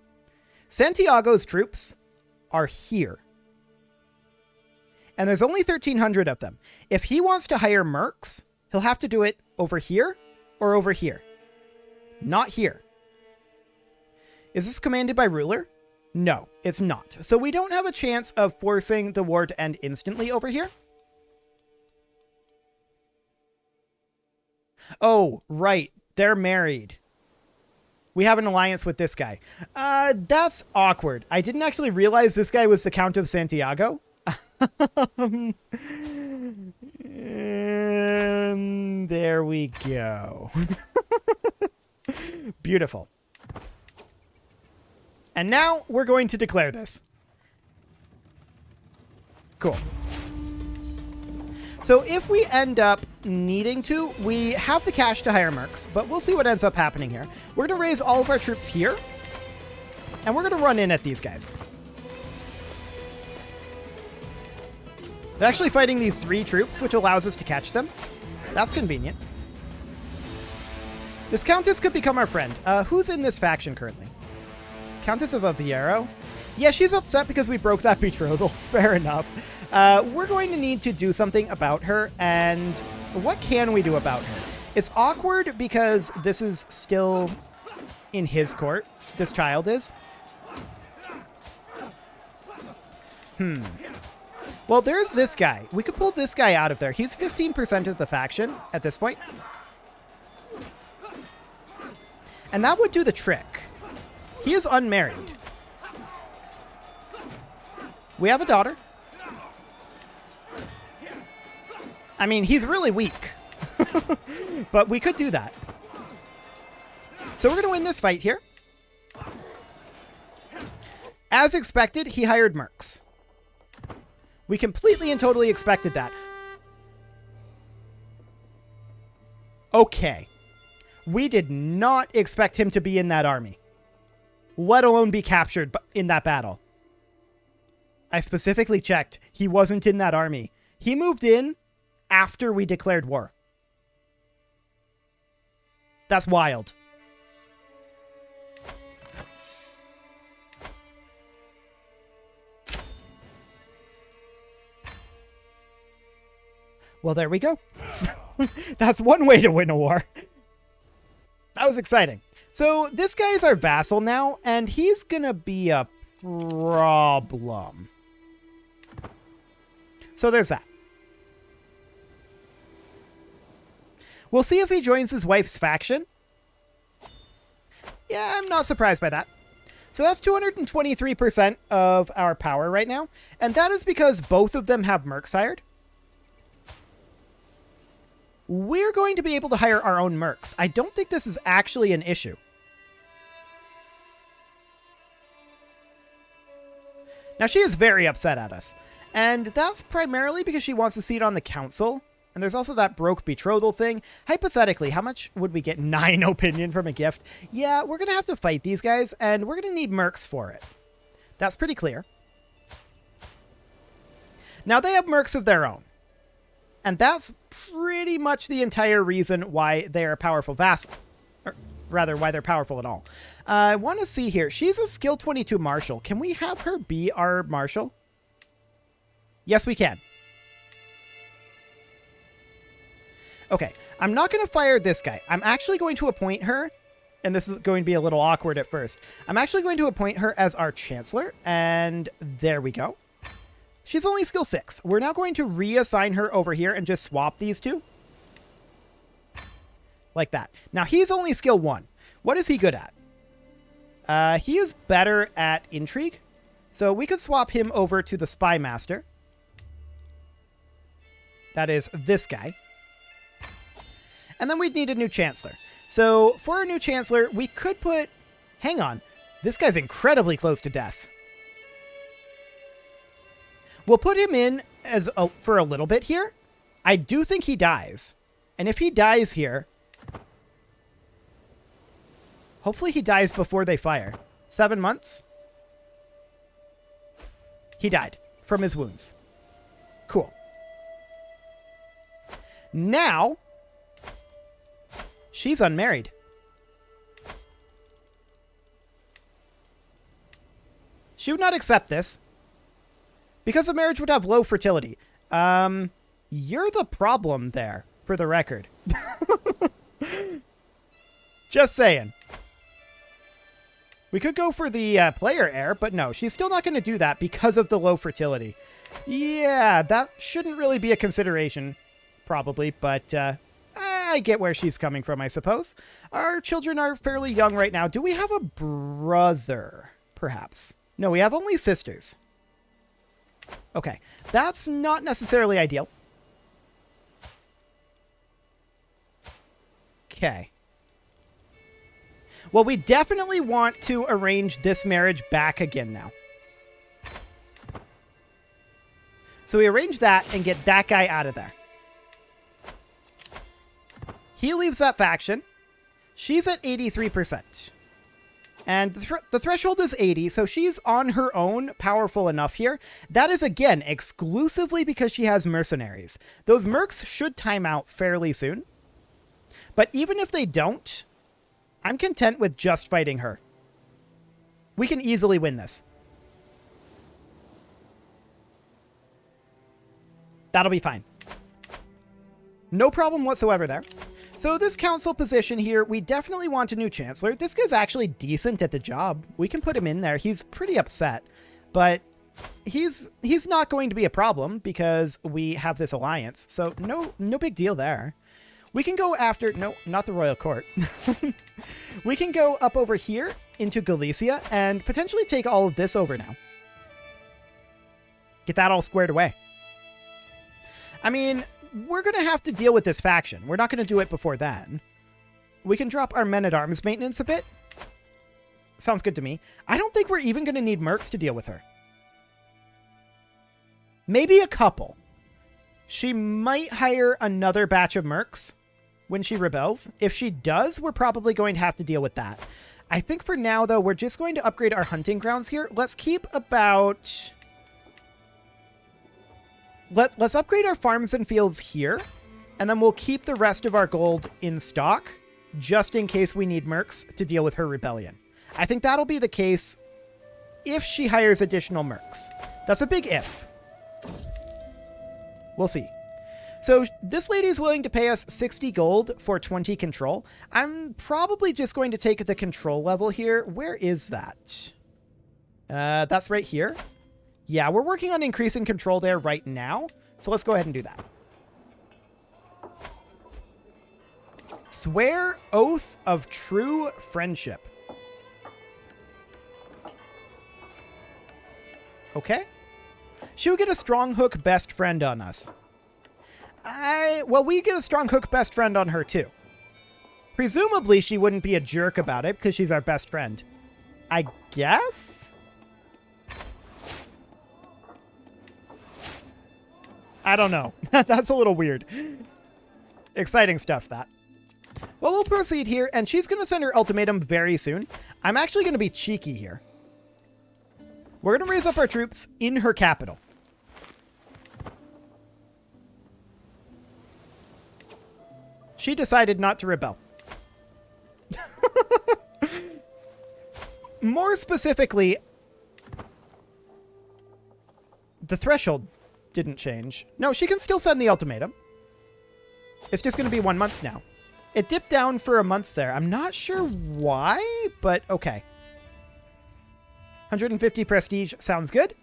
Santiago's troops are here. And there's only 1,300 of them. If he wants to hire mercs, he'll have to do it over here or over here. Not here. Is this commanded by ruler? No, it's not. So we don't have a chance of forcing the war to end instantly over here. Oh, right. They're married. We have an alliance with this guy. That's awkward. I didn't actually realize this guy was the Count of Santiago. And there we go. Beautiful. And now we're going to declare this. Cool. So if we end up needing to, we have the cash to hire mercs, but we'll see what ends up happening here. We're going to raise all of our troops here, and we're going to run in at these guys. They're actually fighting these 3 troops, which allows us to catch them. That's convenient. This Countess could become our friend. Who's in this faction currently? Countess of Aviero? Yeah, she's upset because we broke that betrothal. Fair enough. We're going to need to do something about her, and what can we do about her? It's awkward because this is still in his court. This child is. Well, there's this guy. We could pull this guy out of there. He's 15% of the faction at this point. And that would do the trick. He is unmarried. We have a daughter. I mean, he's really weak. But we could do that. So we're going to win this fight here. As expected, he hired mercs. We completely and totally expected that. Okay. We did not expect him to be in that army, let alone be captured in that battle. I specifically checked. He wasn't in that army. He moved in after we declared war. That's wild. Well, there we go. That's one way to win a war. was exciting. So this guy is our vassal now, and he's gonna be a problem. So there's that. We'll see if he joins his wife's faction. Yeah, I'm not surprised by that. So that's 223% of our power right now. And that is because both of them have mercs hired. We're going to be able to hire our own mercs. I don't think this is actually an issue. Now, she is very upset at us. And that's primarily because she wants a seat on the council. And there's also that broke betrothal thing. Hypothetically, how much would we get? 9 opinion from a gift? Yeah, we're going to have to fight these guys, and we're going to need mercs for it. That's pretty clear. Now, they have mercs of their own. And that's pretty much the entire reason why they're a powerful vassal. Or rather, why they're powerful at all. I want to see here. She's a skill 22 marshal. Can we have her be our marshal? Yes, we can. Okay, I'm not going to fire this guy. I'm actually going to appoint her, and this is going to be a little awkward at first. I'm actually going to appoint her as our chancellor, and there we go. She's only skill 6. We're now going to reassign her over here and just swap these two. Like that. Now, he's only skill 1. What is he good at? He is better at intrigue, so we could swap him over to the Spymaster. That is this guy. And then we'd need a new chancellor. So for a new chancellor, we could put... Hang on. This guy's incredibly close to death. We'll put him in as for a little bit here. I do think he dies. And if he dies here... Hopefully he dies before they fire. 7 months? He died from his wounds. Cool. Now... She's unmarried. She would not accept this. Because the marriage would have low fertility. You're the problem there, for the record. Just saying. We could go for the player heir, but no, she's still not going to do that because of the low fertility. Yeah, that shouldn't really be a consideration, probably, but... I get where she's coming from, I suppose. Our children are fairly young right now. Do we have a brother, perhaps? No, we have only sisters. Okay, that's not necessarily ideal. Okay. Well, we definitely want to arrange this marriage back again now. So we arrange that and get that guy out of there. He leaves that faction. She's at 83%. And the threshold is 80, so she's on her own powerful enough here. That is, again, exclusively because she has mercenaries. Those mercs should time out fairly soon. But even if they don't, I'm content with just fighting her. We can easily win this. That'll be fine. No problem whatsoever there. So this council position here, we definitely want a new chancellor. This guy's actually decent at the job. We can put him in there. He's pretty upset, but he's not going to be a problem because we have this alliance. So no big deal there. We can go after, no, not the royal court. We can go up over here into Galicia and potentially take all of this over now. Get that all squared away. I mean, we're going to have to deal with this faction. We're not going to do it before then. We can drop our men-at-arms maintenance a bit. Sounds good to me. I don't think we're even going to need mercs to deal with her. Maybe a couple. She might hire another batch of mercs when she rebels. If she does, we're probably going to have to deal with that. I think for now, though, we're just going to upgrade our hunting grounds here. Let's keep about... Let's upgrade our farms and fields here, and then we'll keep the rest of our gold in stock, just in case we need mercs to deal with her rebellion. I think that'll be the case if she hires additional mercs. That's a big if. We'll see. So this lady's willing to pay us 60 gold for 20 control. I'm probably just going to take the control level here. Where is that? That's right here. Yeah, we're working on increasing control there right now. So let's go ahead and do that. Swear oath of true friendship. Okay. She would get a strong hook best friend on us. Well, we get a strong hook best friend on her too. Presumably she wouldn't be a jerk about it because she's our best friend. I guess? I don't know. That's a little weird. Exciting stuff, that. Well, we'll proceed here, and she's going to send her ultimatum very soon. I'm actually going to be cheeky here. We're going to raise up our troops in her capital. She decided not to rebel. More specifically, the threshold didn't change. No, she can still send the ultimatum. It's just going to be 1 month now. It dipped down for a month there. I'm not sure why, but okay. 150 prestige sounds good.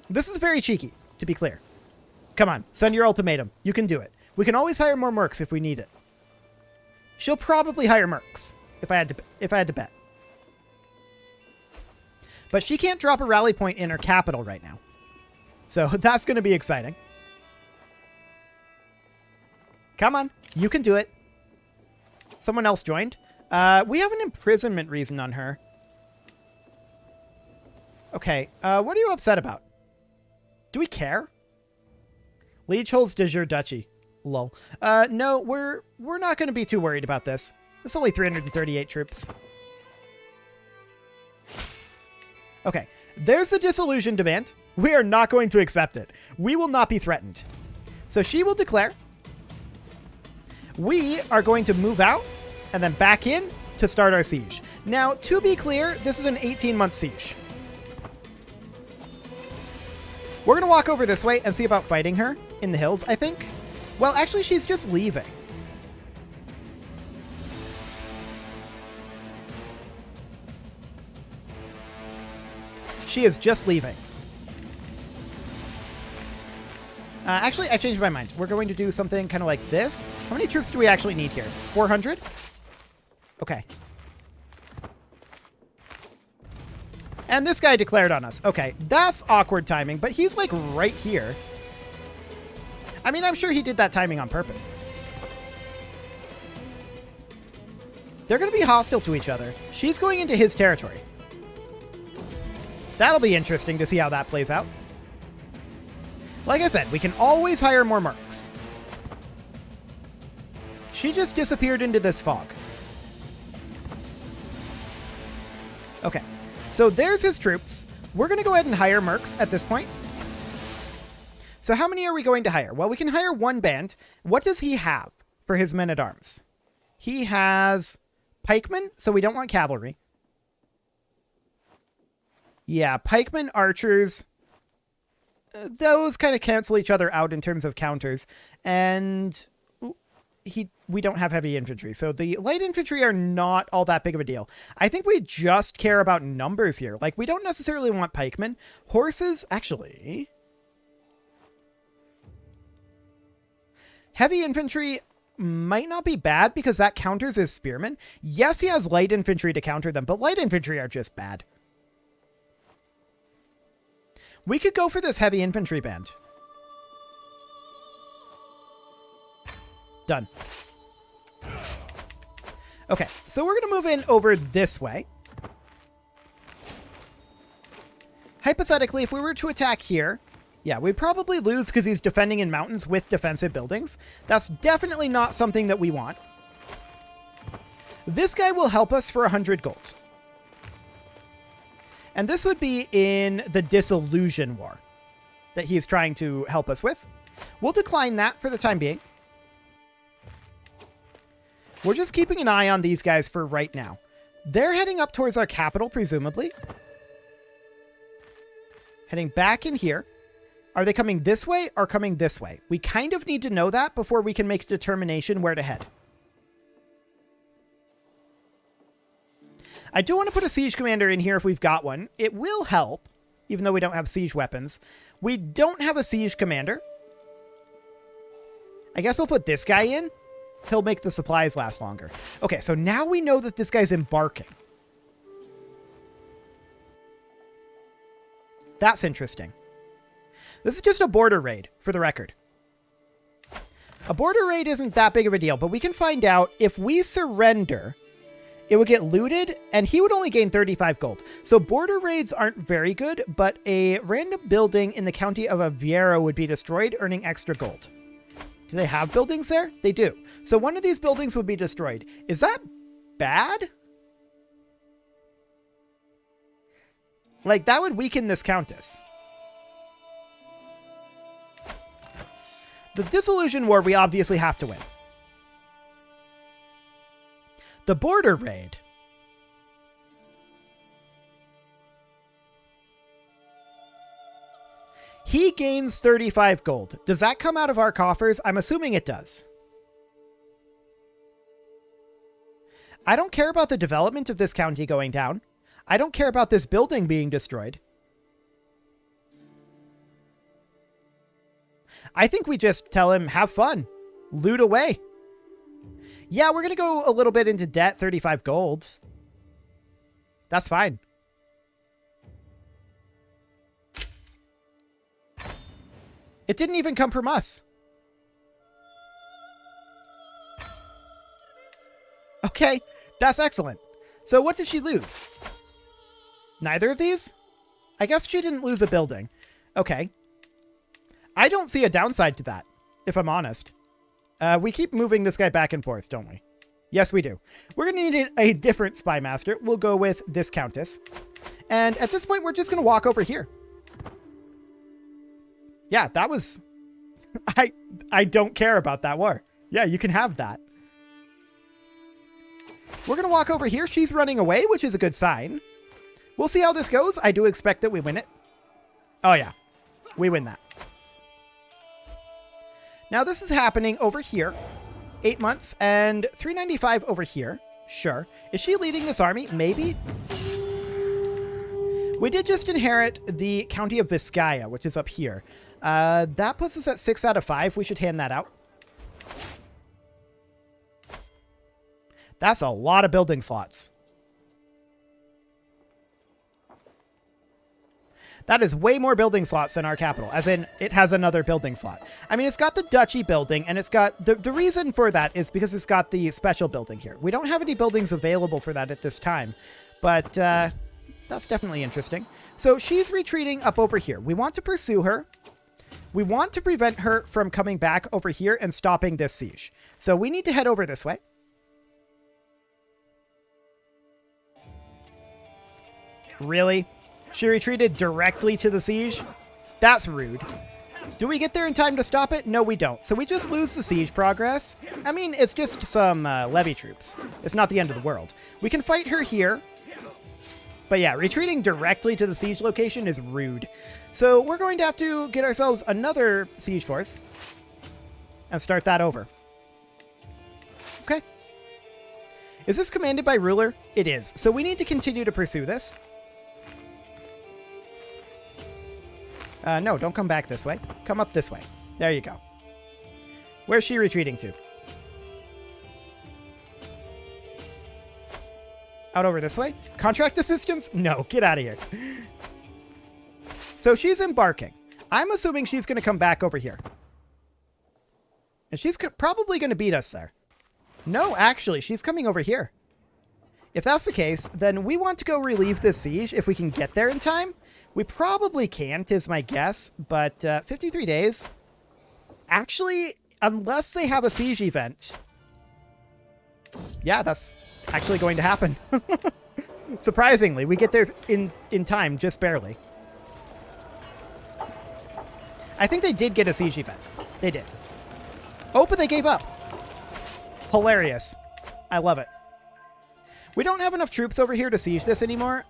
This is very cheeky, to be clear. Come on, send your ultimatum. You can do it. We can always hire more mercs if we need it. She'll probably hire mercs, if I had to bet. But she can't drop a rally point in her capital right now. So that's going to be exciting. Come on, you can do it. Someone else joined. We have an imprisonment reason on her. Okay, what are you upset about? Do we care? Liege holds de jure duchy. Lol. No, we're not going to be too worried about this. It's only 338 troops. Okay, there's the disillusion demand. We are not going to accept it. We will not be threatened. So she will declare. We are going to move out and then back in to start our siege. Now, to be clear, this is an 18-month siege. We're going to walk over this way and see about fighting her in the hills, I think. Well, actually, she's just leaving. She is just leaving. Actually, I changed my mind. We're going to do something kind of like this. How many troops do we actually need here? 400? Okay. And this guy declared on us. Okay, that's awkward timing, but he's like right here. I mean, I'm sure he did that timing on purpose. They're going to be hostile to each other. She's going into his territory. That'll be interesting to see how that plays out. Like I said, we can always hire more mercs. She just disappeared into this fog. Okay, so there's his troops. We're going to go ahead and hire mercs at this point. So how many are we going to hire? Well, we can hire one band. What does he have for his men-at-arms? He has pikemen, so we don't want cavalry. Yeah, pikemen, archers. Those kind of cancel each other out in terms of counters. And we don't have heavy infantry. So the light infantry are not all that big of a deal. I think we just care about numbers here. Like, we don't necessarily want pikemen. Horses, actually. Heavy infantry might not be bad because that counters his spearmen. Yes, he has light infantry to counter them, but light infantry are just bad. We could go for this heavy infantry band. Done. Okay, so we're going to move in over this way. Hypothetically, if we were to attack here, yeah, we'd probably lose because he's defending in mountains with defensive buildings. That's definitely not something that we want. This guy will help us for 100 gold. And this would be in the Disillusion War that he's trying to help us with. We'll decline that for the time being. We're just keeping an eye on these guys for right now. They're heading up towards our capital, presumably. Heading back in here. Are they coming this way or coming this way? We kind of need to know that before we can make a determination where to head. I do want to put a siege commander in here if we've got one. It will help, even though we don't have siege weapons. We don't have a siege commander. I guess we'll put this guy in. He'll make the supplies last longer. Okay, so now we know that this guy's embarking. That's interesting. This is just a border raid, for the record. A border raid isn't that big of a deal, but we can find out if we surrender, it would get looted, and he would only gain 35 gold. So border raids aren't very good, but a random building in the County of Aviero would be destroyed, earning extra gold. Do they have buildings there? They do. So one of these buildings would be destroyed. Is that bad? Like, that would weaken this countess. The Disillusion War, we obviously have to win. The border raid. He gains 35 gold. Does that come out of our coffers? I'm assuming it does. I don't care about the development of this county going down. I don't care about this building being destroyed. I think we just tell him, have fun. Loot away. Yeah, we're going to go a little bit into debt, 35 gold. That's fine. It didn't even come from us. Okay, that's excellent. So what did she lose? Neither of these? I guess she didn't lose a building. Okay. I don't see a downside to that, if I'm honest. We keep moving this guy back and forth, don't we? Yes, we do. We're going to need a different Spymaster. We'll go with this Countess. And at this point, we're just going to walk over here. Yeah, that was... I don't care about that war. Yeah, you can have that. We're going to walk over here. She's running away, which is a good sign. We'll see how this goes. I do expect that we win it. Oh, yeah. We win that. Now, this is happening over here. 8 months and 395 over here. Sure. Is she leading this army? Maybe. We did just inherit the County of Vizcaya, which is up here. That puts us at 6 out of 5. We should hand that out. That's a lot of building slots. That is way more building slots than our capital, as in it has another building slot. I mean, it's got the duchy building, and it's got... The reason for that is because it's got the special building here. We don't have any buildings available for that at this time, but that's definitely interesting. So she's retreating up over here. We want to pursue her. We want to prevent her from coming back over here and stopping this siege. So we need to head over this way. Really? She retreated directly to the siege? That's rude. Do we get there in time to stop it? No, we don't. So we just lose the siege progress. I mean, it's just some levy troops. It's not the end of the world. We can fight her here. But yeah, retreating directly to the siege location is rude. So we're going to have to get ourselves another siege force and start that over. Okay. Is this commanded by ruler? It is. So we need to continue to pursue this. No, don't come back this way. Come up this way. There you go. Where's she retreating to? Out over this way? Contract assistance? No, get out of here. So she's embarking. I'm assuming she's going to come back over here. And she's probably going to beat us there. No, actually, she's coming over here. If that's the case, then we want to go relieve this siege if we can get there in time. We probably can't, is my guess, but 53 days. Actually, unless they have a siege event. Yeah, that's actually going to happen. Surprisingly, we get there in time, just barely. I think they did get a siege event. They did. Oh, but they gave up. Hilarious. I love it. We don't have enough troops over here to siege this anymore.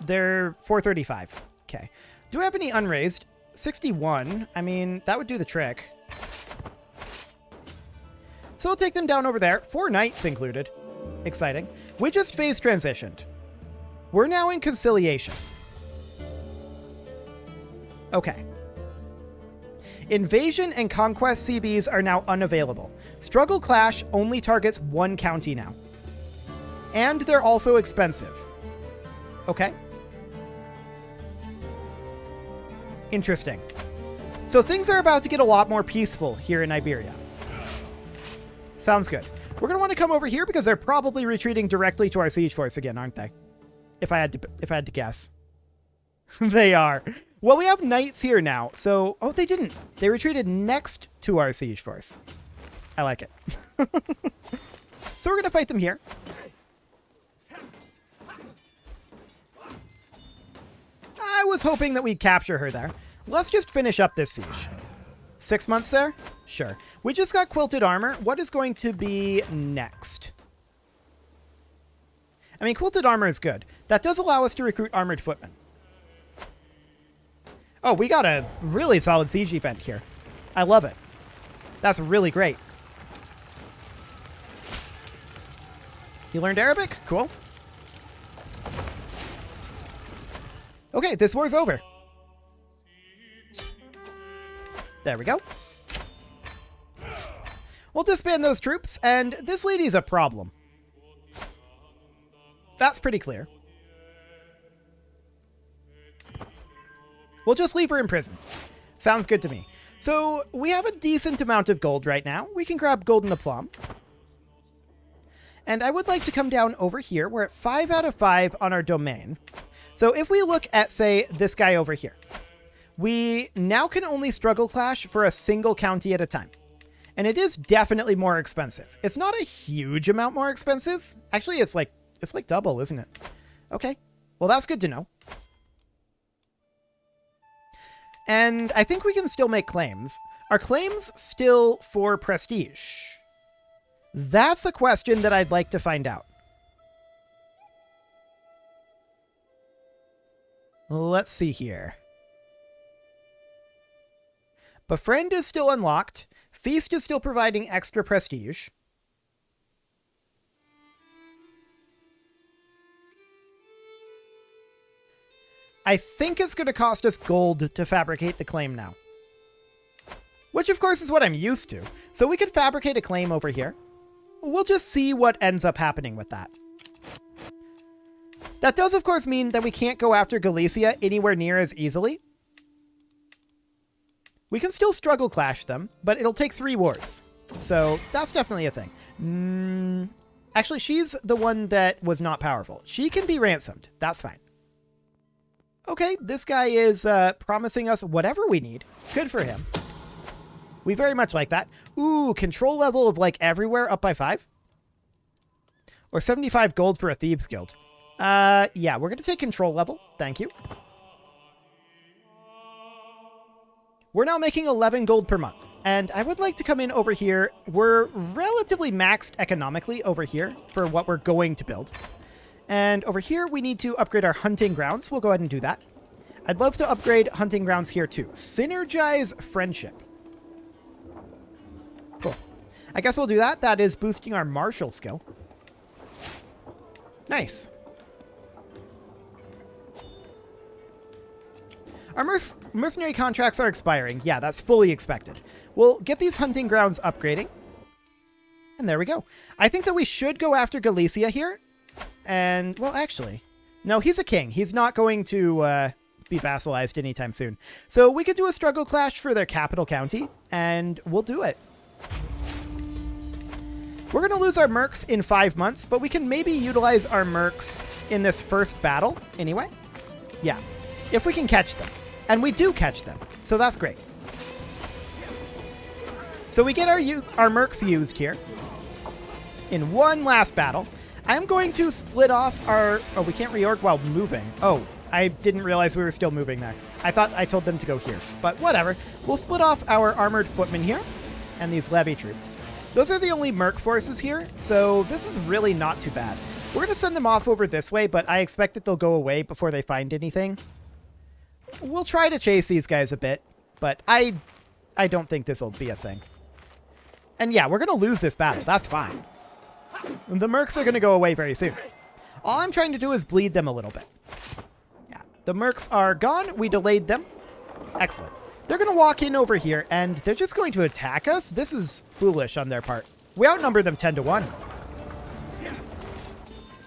They're 435. Okay. Do we have any unraised? 61. I mean, that would do the trick. So we'll take them down over there. 4 knights included. Exciting. We just phase transitioned. We're now in conciliation. Okay. Invasion and conquest CBs are now unavailable. Struggle Clash only targets 1 county now. And they're also expensive. Okay. Interesting. So things are about to get a lot more peaceful here in Iberia. Sounds good. We're going to want to come over here because they're probably retreating directly to our siege force again, aren't they? If I had to guess. They are. Well, we have knights here now. So, oh, they didn't. They retreated next to our siege force. I like it. So we're going to fight them here. I was hoping that we'd capture her there. Let's just finish up this siege. 6 months there? Sure. We just got quilted armor. What is going to be next? I mean, quilted armor is good. That does allow us to recruit armored footmen. Oh, we got a really solid siege event here. I love it. That's really great. You learned Arabic? Cool. Okay, this war's over. There we go. We'll disband those troops, and this lady's a problem. That's pretty clear. We'll just leave her in prison. Sounds good to me. So, we have a decent amount of gold right now. We can grab golden aplomb. And I would like to come down over here. We're at 5 out of 5 on our domain. So if we look at, say, this guy over here, we now can only struggle clash for a single county at a time. And it is definitely more expensive. It's not a huge amount more expensive. Actually, it's like double, isn't it? Okay. Well, that's good to know. And I think we can still make claims. Are claims still for prestige? That's a question that I'd like to find out. Let's see here. Befriend is still unlocked. Feast is still providing extra prestige. I think it's going to cost us gold to fabricate the claim now. Which, of course, is what I'm used to. So we could fabricate a claim over here. We'll just see what ends up happening with that. That does, of course, mean that we can't go after Galicia anywhere near as easily. We can still struggle clash them, but it'll take 3 wars. So that's definitely a thing. Actually, she's the one that was not powerful. She can be ransomed. That's fine. Okay, this guy is promising us whatever we need. Good for him. We very much like that. Ooh, control level of like everywhere up by 5. Or 75 gold for a Thieves Guild. Yeah, we're going to take control level. Thank you. We're now making 11 gold per month. And I would like to come in over here. We're relatively maxed economically over here for what we're going to build. And over here, we need to upgrade our hunting grounds. We'll go ahead and do that. I'd love to upgrade hunting grounds here too. Synergize friendship. Cool. I guess we'll do that. That is boosting our martial skill. Nice. Our mercenary contracts are expiring. Yeah, that's fully expected. We'll get these hunting grounds upgrading. And there we go. I think that we should go after Galicia here. And, well, actually, no, he's a king. He's not going to be vassalized anytime soon. So we could do a struggle clash for their capital county, and we'll do it. We're going to lose our mercs in 5 months, but we can maybe utilize our mercs in this first battle anyway. Yeah, if we can catch them. And we do catch them, so that's great. So we get our mercs used here in one last battle. I'm going to split off our... Oh, we can't reorg while moving. Oh, I didn't realize we were still moving there. I thought I told them to go here, but whatever. We'll split off our armored footmen here and these levy troops. Those are the only merc forces here, so this is really not too bad. We're going to send them off over this way, but I expect that they'll go away before they find anything. we'll try to chase these guys a bit, but I don't think this will be a thing. And yeah, we're going to lose this battle. That's fine. The mercs are going to go away very soon. All I'm trying to do is bleed them a little bit. Yeah, the mercs are gone. We delayed them. Excellent. They're going to walk in over here, and they're just going to attack us. This is foolish on their part. We outnumber them 10-1.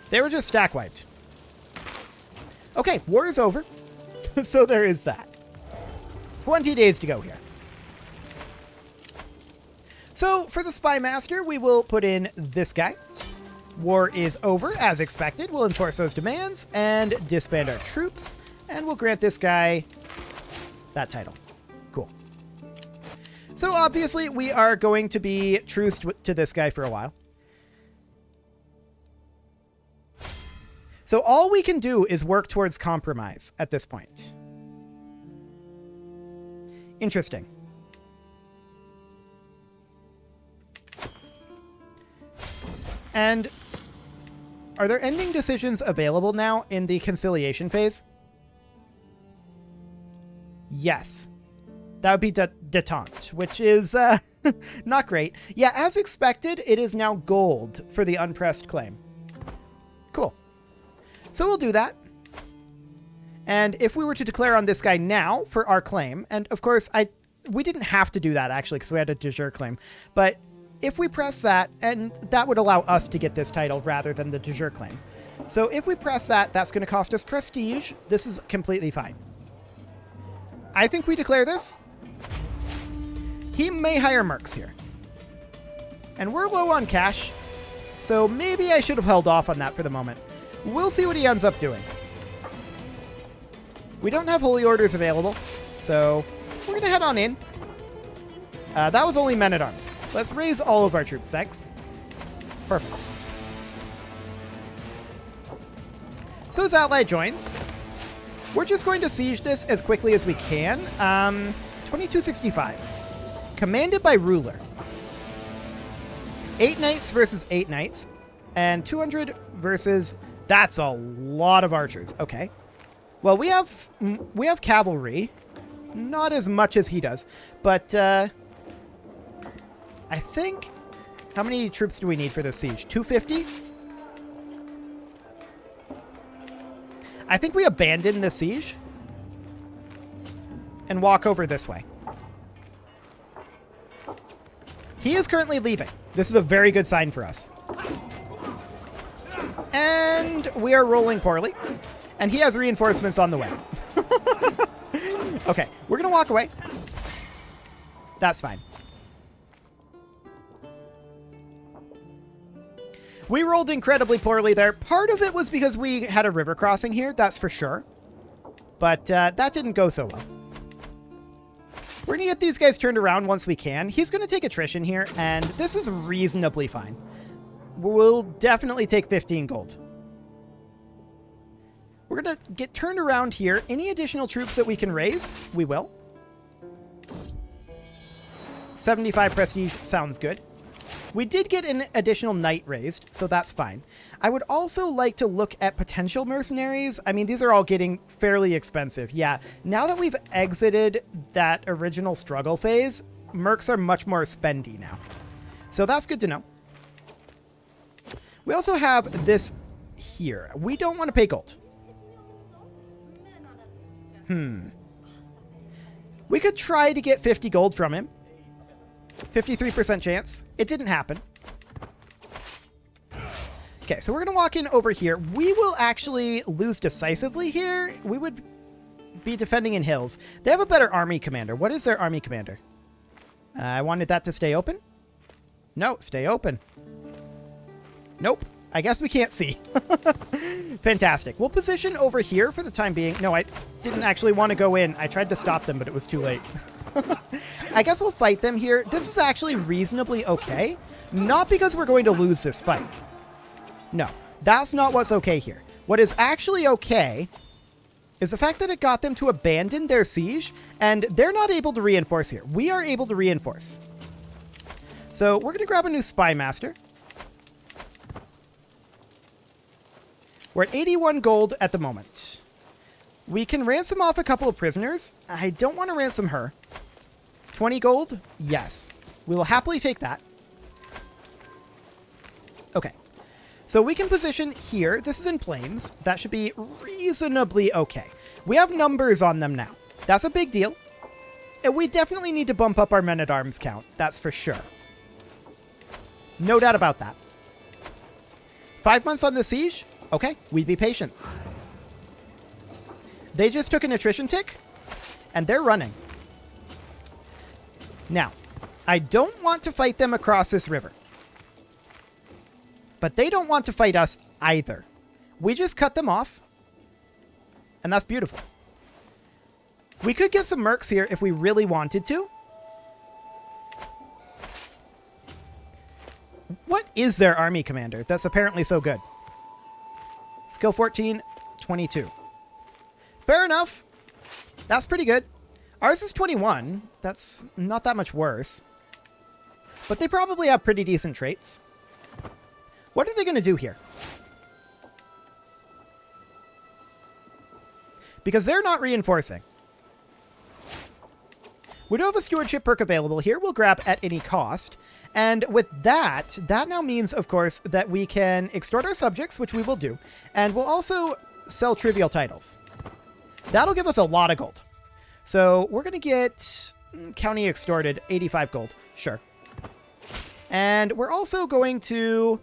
They were just stack wiped. Okay, war is over. So there is that. 20 days to go here. So for the Spymaster, we will put in this guy. War is over, as expected. We'll enforce those demands and disband our troops. And we'll grant this guy that title. Cool. So obviously, we are going to be truced to this guy for a while. So all we can do is work towards compromise at this point. Interesting. And are there ending decisions available now in the conciliation phase? Yes. That would be detente, which is not great. Yeah, as expected, it is now gold for the unpressed claim. Cool. So we'll do that. And if we were to declare on this guy now for our claim, and of course, we didn't have to do that actually because we had a de jure claim, but if we press that, and that would allow us to get this title rather than the de jure claim. So if we press that, that's going to cost us prestige. This is completely fine. I think we declare this. He may hire mercs here. And we're low on cash, so maybe I should have held off on that for the moment. We'll see what he ends up doing. We don't have holy orders available, so we're going to head on in. That was only men-at-arms. Let's raise all of our troops, Sex. Perfect. So his ally joins. We're just going to siege this as quickly as we can. 2265. Commanded by ruler. 8 knights versus 8 knights. And 200 versus... That's a lot of archers. Okay. Well, we have cavalry. Not as much as he does. But, I think... How many troops do we need for this siege? 250? I think we abandon the siege. And walk over this way. He is currently leaving. This is a very good sign for us. And we are rolling poorly. And he has reinforcements on the way. Okay, we're going to walk away. That's fine. We rolled incredibly poorly there. Part of it was because we had a river crossing here, that's for sure. But that didn't go so well. We're going to get these guys turned around once we can. He's going to take attrition here, and this is reasonably fine. We'll definitely take 15 gold. We're going to get turned around here. Any additional troops that we can raise, we will. 75 prestige sounds good. We did get an additional knight raised, so that's fine. I would also like to look at potential mercenaries. I mean, these are all getting fairly expensive. Yeah, now that we've exited that original struggle phase, mercs are much more spendy now. So that's good to know. We also have this here. We don't want to pay gold. We could try to get 50 gold from him. 53% chance. It didn't happen. Okay, so we're going to walk in over here. We will actually lose decisively here. We would be defending in hills. They have a better army commander. What is their army commander? I wanted that to stay open. No, stay open. Nope. I guess we can't see. Fantastic. We'll position over here for the time being. No, I didn't actually want to go in. I tried to stop them, but it was too late. I guess we'll fight them here. This is actually reasonably okay. Not because we're going to lose this fight. No, that's not what's okay here. What is actually okay is the fact that it got them to abandon their siege, and they're not able to reinforce here. We are able to reinforce. So we're going to grab a new Spymaster. We're at 81 gold at the moment. We can ransom off a couple of prisoners. I don't want to ransom her. 20 gold? Yes. We will happily take that. Okay. So we can position here. This is in plains. That should be reasonably okay. We have numbers on them now. That's a big deal. And we definitely need to bump up our men-at-arms count. That's for sure. No doubt about that. 5 months on the siege? Okay, we'd be patient. They just took an attrition tick, and they're running. Now, I don't want to fight them across this river. But they don't want to fight us either. We just cut them off, and that's beautiful. We could get some mercs here if we really wanted to. What is their army commander that's apparently so good? Skill 14, 22. Fair enough. That's pretty good. Ours is 21. That's not that much worse. But they probably have pretty decent traits. What are they going to do here? Because they're not reinforcing. We do have a stewardship perk available here. We'll grab at any cost. And with that, that now means, of course, that we can extort our subjects, which we will do. And we'll also sell trivial titles. That'll give us a lot of gold. So we're going to get county extorted, 85 gold. Sure. And we're also going to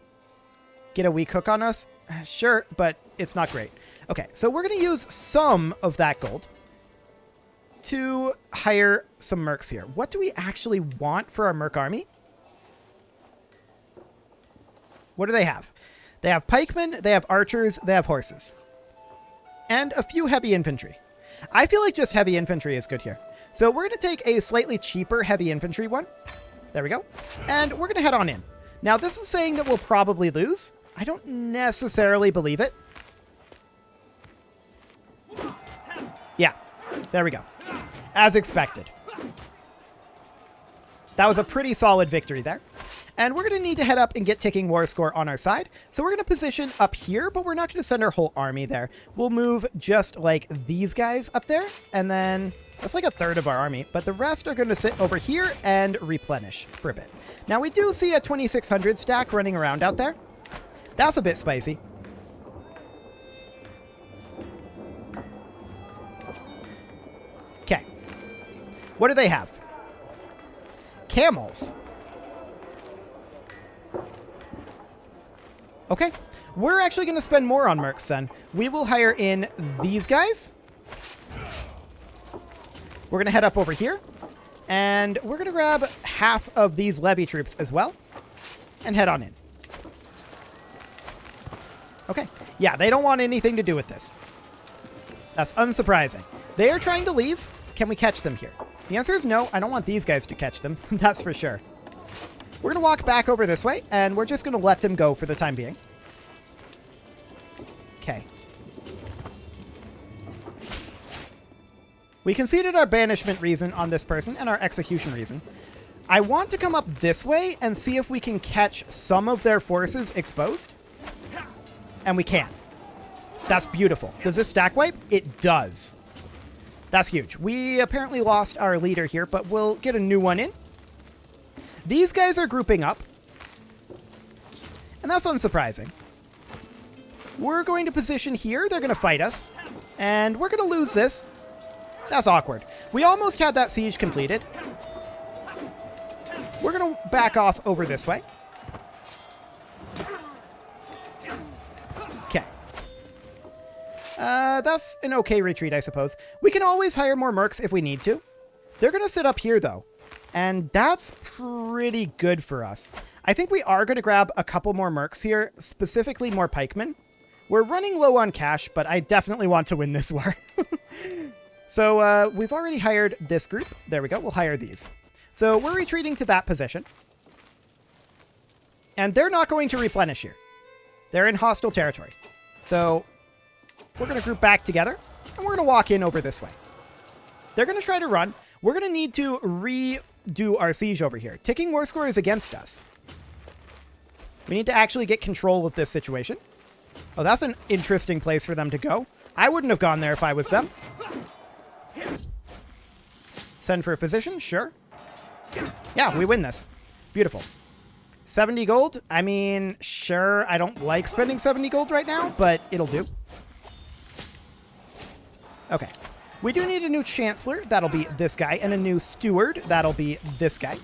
get a weak hook on us. Sure, but it's not great. Okay, so we're going to use some of that gold to hire some mercs here. What do we actually want for our merc army? What do they have? They have pikemen, they have archers, they have horses. And a few heavy infantry. I feel like just heavy infantry is good here. So we're going to take a slightly cheaper heavy infantry one. There we go. And we're going to head on in. Now, this is saying that we'll probably lose. I don't necessarily believe it. Yeah, there we go. As expected. That was a pretty solid victory there. And we're going to need to head up and get ticking war score on our side. So we're going to position up here, but we're not going to send our whole army there. We'll move just like these guys up there. And then that's like a third of our army. But the rest are going to sit over here and replenish for a bit. Now we do see a 2600 stack running around out there. That's a bit spicy. Okay. What do they have? Camels. Okay, we're actually going to spend more on mercs then. We will hire in these guys. We're going to head up over here. And we're going to grab half of these levy troops as well. And head on in. Okay, yeah, they don't want anything to do with this. That's unsurprising. They are trying to leave. Can we catch them here? The answer is no. I don't want these guys to catch them. That's for sure. We're going to walk back over this way, and we're just going to let them go for the time being. Okay. We conceded our banishment reason on this person and our execution reason. I want to come up this way and see if we can catch some of their forces exposed. And we can. That's beautiful. Does this stack wipe? It does. That's huge. We apparently lost our leader here, but we'll get a new one in. These guys are grouping up. And that's unsurprising. We're going to position here. They're going to fight us. And we're going to lose this. That's awkward. We almost had that siege completed. We're going to back off over this way. Okay. That's an okay retreat, I suppose. We can always hire more mercs if we need to. They're going to sit up here, though. And that's pretty good for us. I think we are going to grab a couple more mercs here, specifically more pikemen. We're running low on cash, but I definitely want to win this war. So we've already hired this group. There we go. We'll hire these. So we're retreating to that position. And they're not going to replenish here. They're in hostile territory. So we're going to group back together, and we're going to walk in over this way. They're going to try to run. We're going to need to redo our siege over here. Ticking war score is against us. We need to actually get control of this situation. Oh, that's an interesting place for them to go. I wouldn't have gone there if I was them. Send for a physician? Sure. Yeah, we win this. Beautiful. 70 gold? I mean, sure, I don't like spending 70 gold right now, but it'll do. Okay. We do need a new Chancellor. That'll be this guy. And a new Steward. That'll be this guy.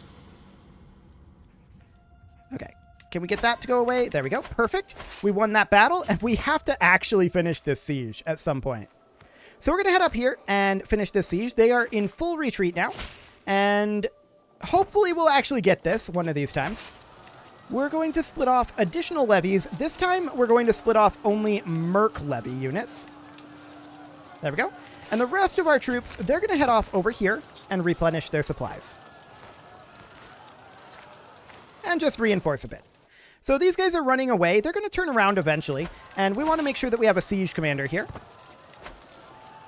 Okay. Can we get that to go away? There we go. Perfect. We won that battle, and we have to actually finish this siege at some point. So we're going to head up here and finish this siege. They are in full retreat now, and hopefully we'll actually get this one of these times. We're going to split off additional levies. This time, we're going to split off only Merc levy units. There we go. And the rest of our troops, they're going to head off over here and replenish their supplies. And just reinforce a bit. So these guys are running away. They're going to turn around eventually. And we want to make sure that we have a siege commander here.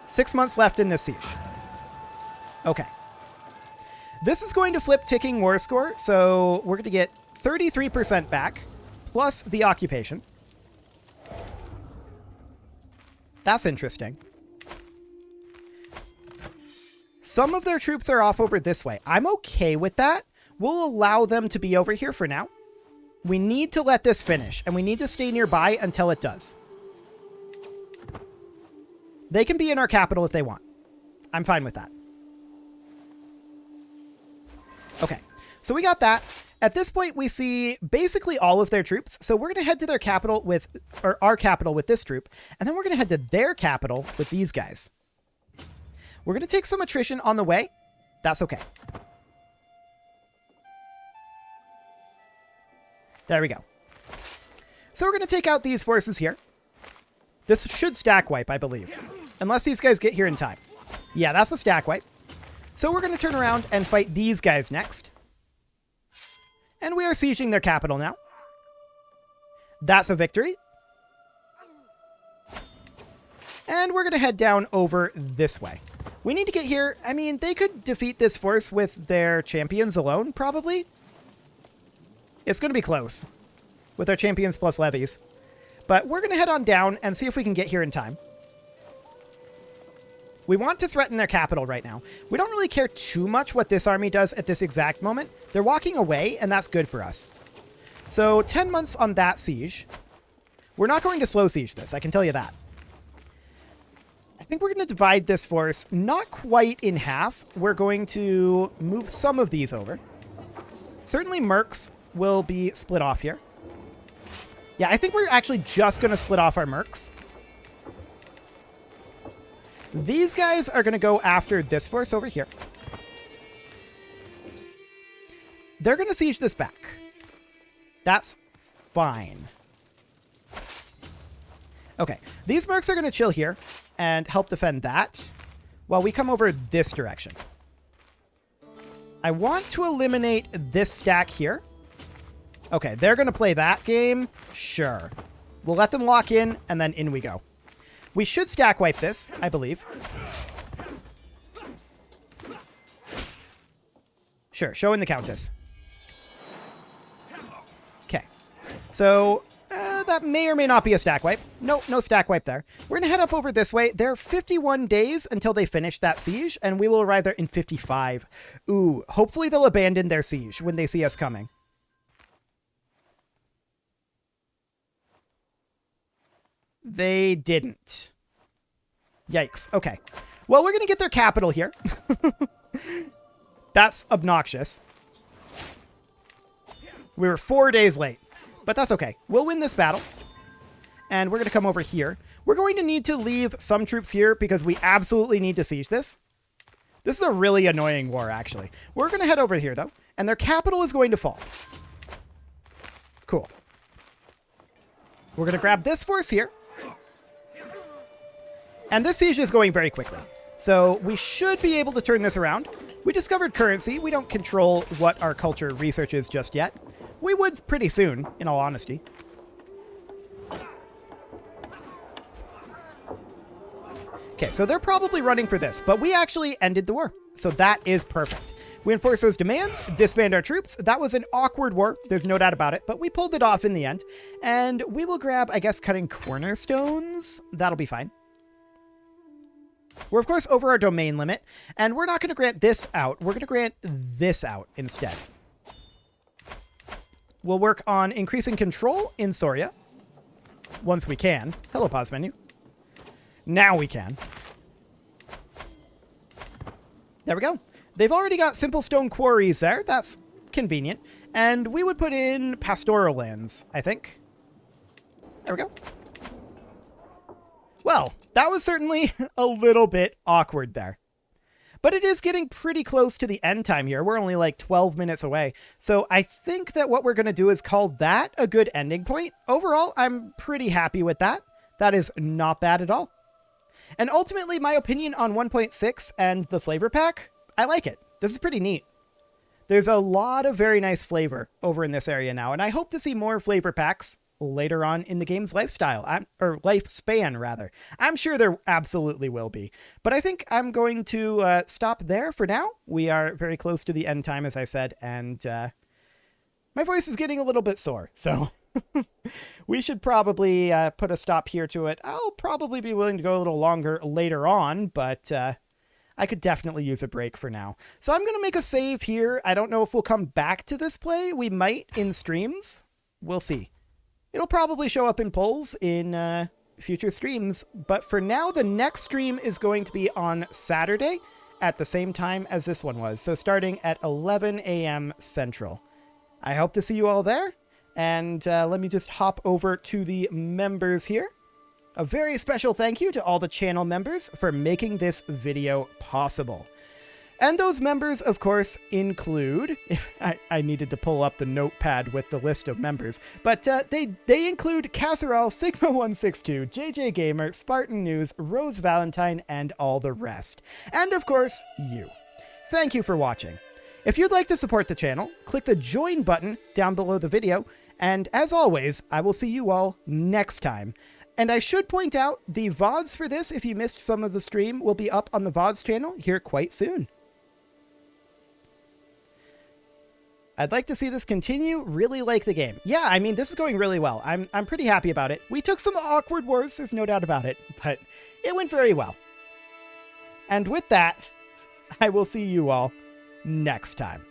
6 months left in this siege. Okay. This is going to flip ticking war score. So we're going to get 33% back, plus the occupation. That's interesting. Some of their troops are off over this way. I'm okay with that. We'll allow them to be over here for now. We need to let this finish, and we need to stay nearby until it does. They can be in our capital if they want. I'm fine with that. Okay, so we got that. At this point, we see basically all of their troops. So we're going to head to their capital with, or our capital with this troop. And then we're going to head to their capital with these guys. We're going to take some attrition on the way. That's okay. There we go. So we're going to take out these forces here. This should stack wipe, I believe. Unless these guys get here in time. Yeah, that's the stack wipe. So we're going to turn around and fight these guys next. And we are sieging their capital now. That's a victory. And we're going to head down over this way. We need to get here. I mean, they could defeat this force with their champions alone, probably. It's going to be close with our champions plus levies. But we're going to head on down and see if we can get here in time. We want to threaten their capital right now. We don't really care too much what this army does at this exact moment. They're walking away, and that's good for us. So 10 months on that siege. We're not going to slow siege this, I can tell you that. I think we're going to divide this force not quite in half. We're going to move some of these over. Certainly Mercs will be split off here. Yeah, I think we're actually just going to split off our Mercs. These guys are going to go after this force over here. They're going to siege this back. That's fine. Okay, these Mercs are going to chill here and help defend that while we come over this direction. I want to eliminate this stack here. Okay, they're going to play that game. Sure. We'll let them lock in, and then in we go. We should stack wipe this, I believe. Sure, show in the Countess. Okay. So, that may or may not be a stack wipe. No stack wipe there. We're going to head up over this way. There are 51 days until they finish that siege, and we will arrive there in 55. Ooh, hopefully they'll abandon their siege when they see us coming. They didn't. Yikes. Okay. Well, we're going to get their capital here. That's obnoxious. We were 4 days late, but that's okay. We'll win this battle. And we're going to come over here. We're going to need to leave some troops here because we absolutely need to siege this. This is a really annoying war, actually. We're going to head over here, though, and their capital is going to fall. Cool. We're going to grab this force here. And this siege is going very quickly. So we should be able to turn this around. We discovered currency. We don't control what our culture research is just yet. We would pretty soon, in all honesty. Okay, so they're probably running for this, but we actually ended the war. So that is perfect. We enforce those demands, disband our troops. That was an awkward war. There's no doubt about it, but we pulled it off in the end. And we will grab, I guess, cutting cornerstones. That'll be fine. We're, of course, over our domain limit, and we're not going to grant this out. We're going to grant this out instead. We'll work on increasing control in Soria once we can. Hello, pause menu. Now we can. There we go. They've already got simple stone quarries there. That's convenient. And we would put in pastoral lands, I think. There we go. Well, that was certainly a little bit awkward there. But it is getting pretty close to the end time here. We're only like 12 minutes away. So I think that what we're going to do is call that a good ending point. Overall, I'm pretty happy with that. That is not bad at all. And ultimately, my opinion on 1.6 and the flavor pack, I like it. This is pretty neat. There's a lot of very nice flavor over in this area now, and I hope to see more flavor packs later on in the game's lifespan, rather. I'm sure there absolutely will be. But I think I'm going to stop there for now. We are very close to the end time, as I said, and my voice is getting a little bit sore, so we should probably put a stop here to it. I'll probably be willing to go a little longer later on, but I could definitely use a break for now. So I'm going to make a save here. I don't know if we'll come back to this play. We might in streams. We'll see. It'll probably show up in polls in future streams, but for now, the next stream is going to be on Saturday at the same time as this one was, so starting at 11 a.m. Central. I hope to see you all there, and let me just hop over to the members here. A very special thank you to all the channel members for making this video possible. And those members, of course, include, I needed to pull up the notepad with the list of members, but they include Casserole, Sigma162, JJ Gamer, Spartan News, Rose Valentine, and all the rest. And of course, you. Thank you for watching. If you'd like to support the channel, click the join button down below the video, and as always, I will see you all next time. And I should point out, the VODs for this, if you missed some of the stream, will be up on the VODs channel here quite soon. I'd like to see this continue. Really like the game. Yeah, I mean, this is going really well. I'm pretty happy about it. We took some awkward wars, there's no doubt about it, but it went very well. And with that, I will see you all next time.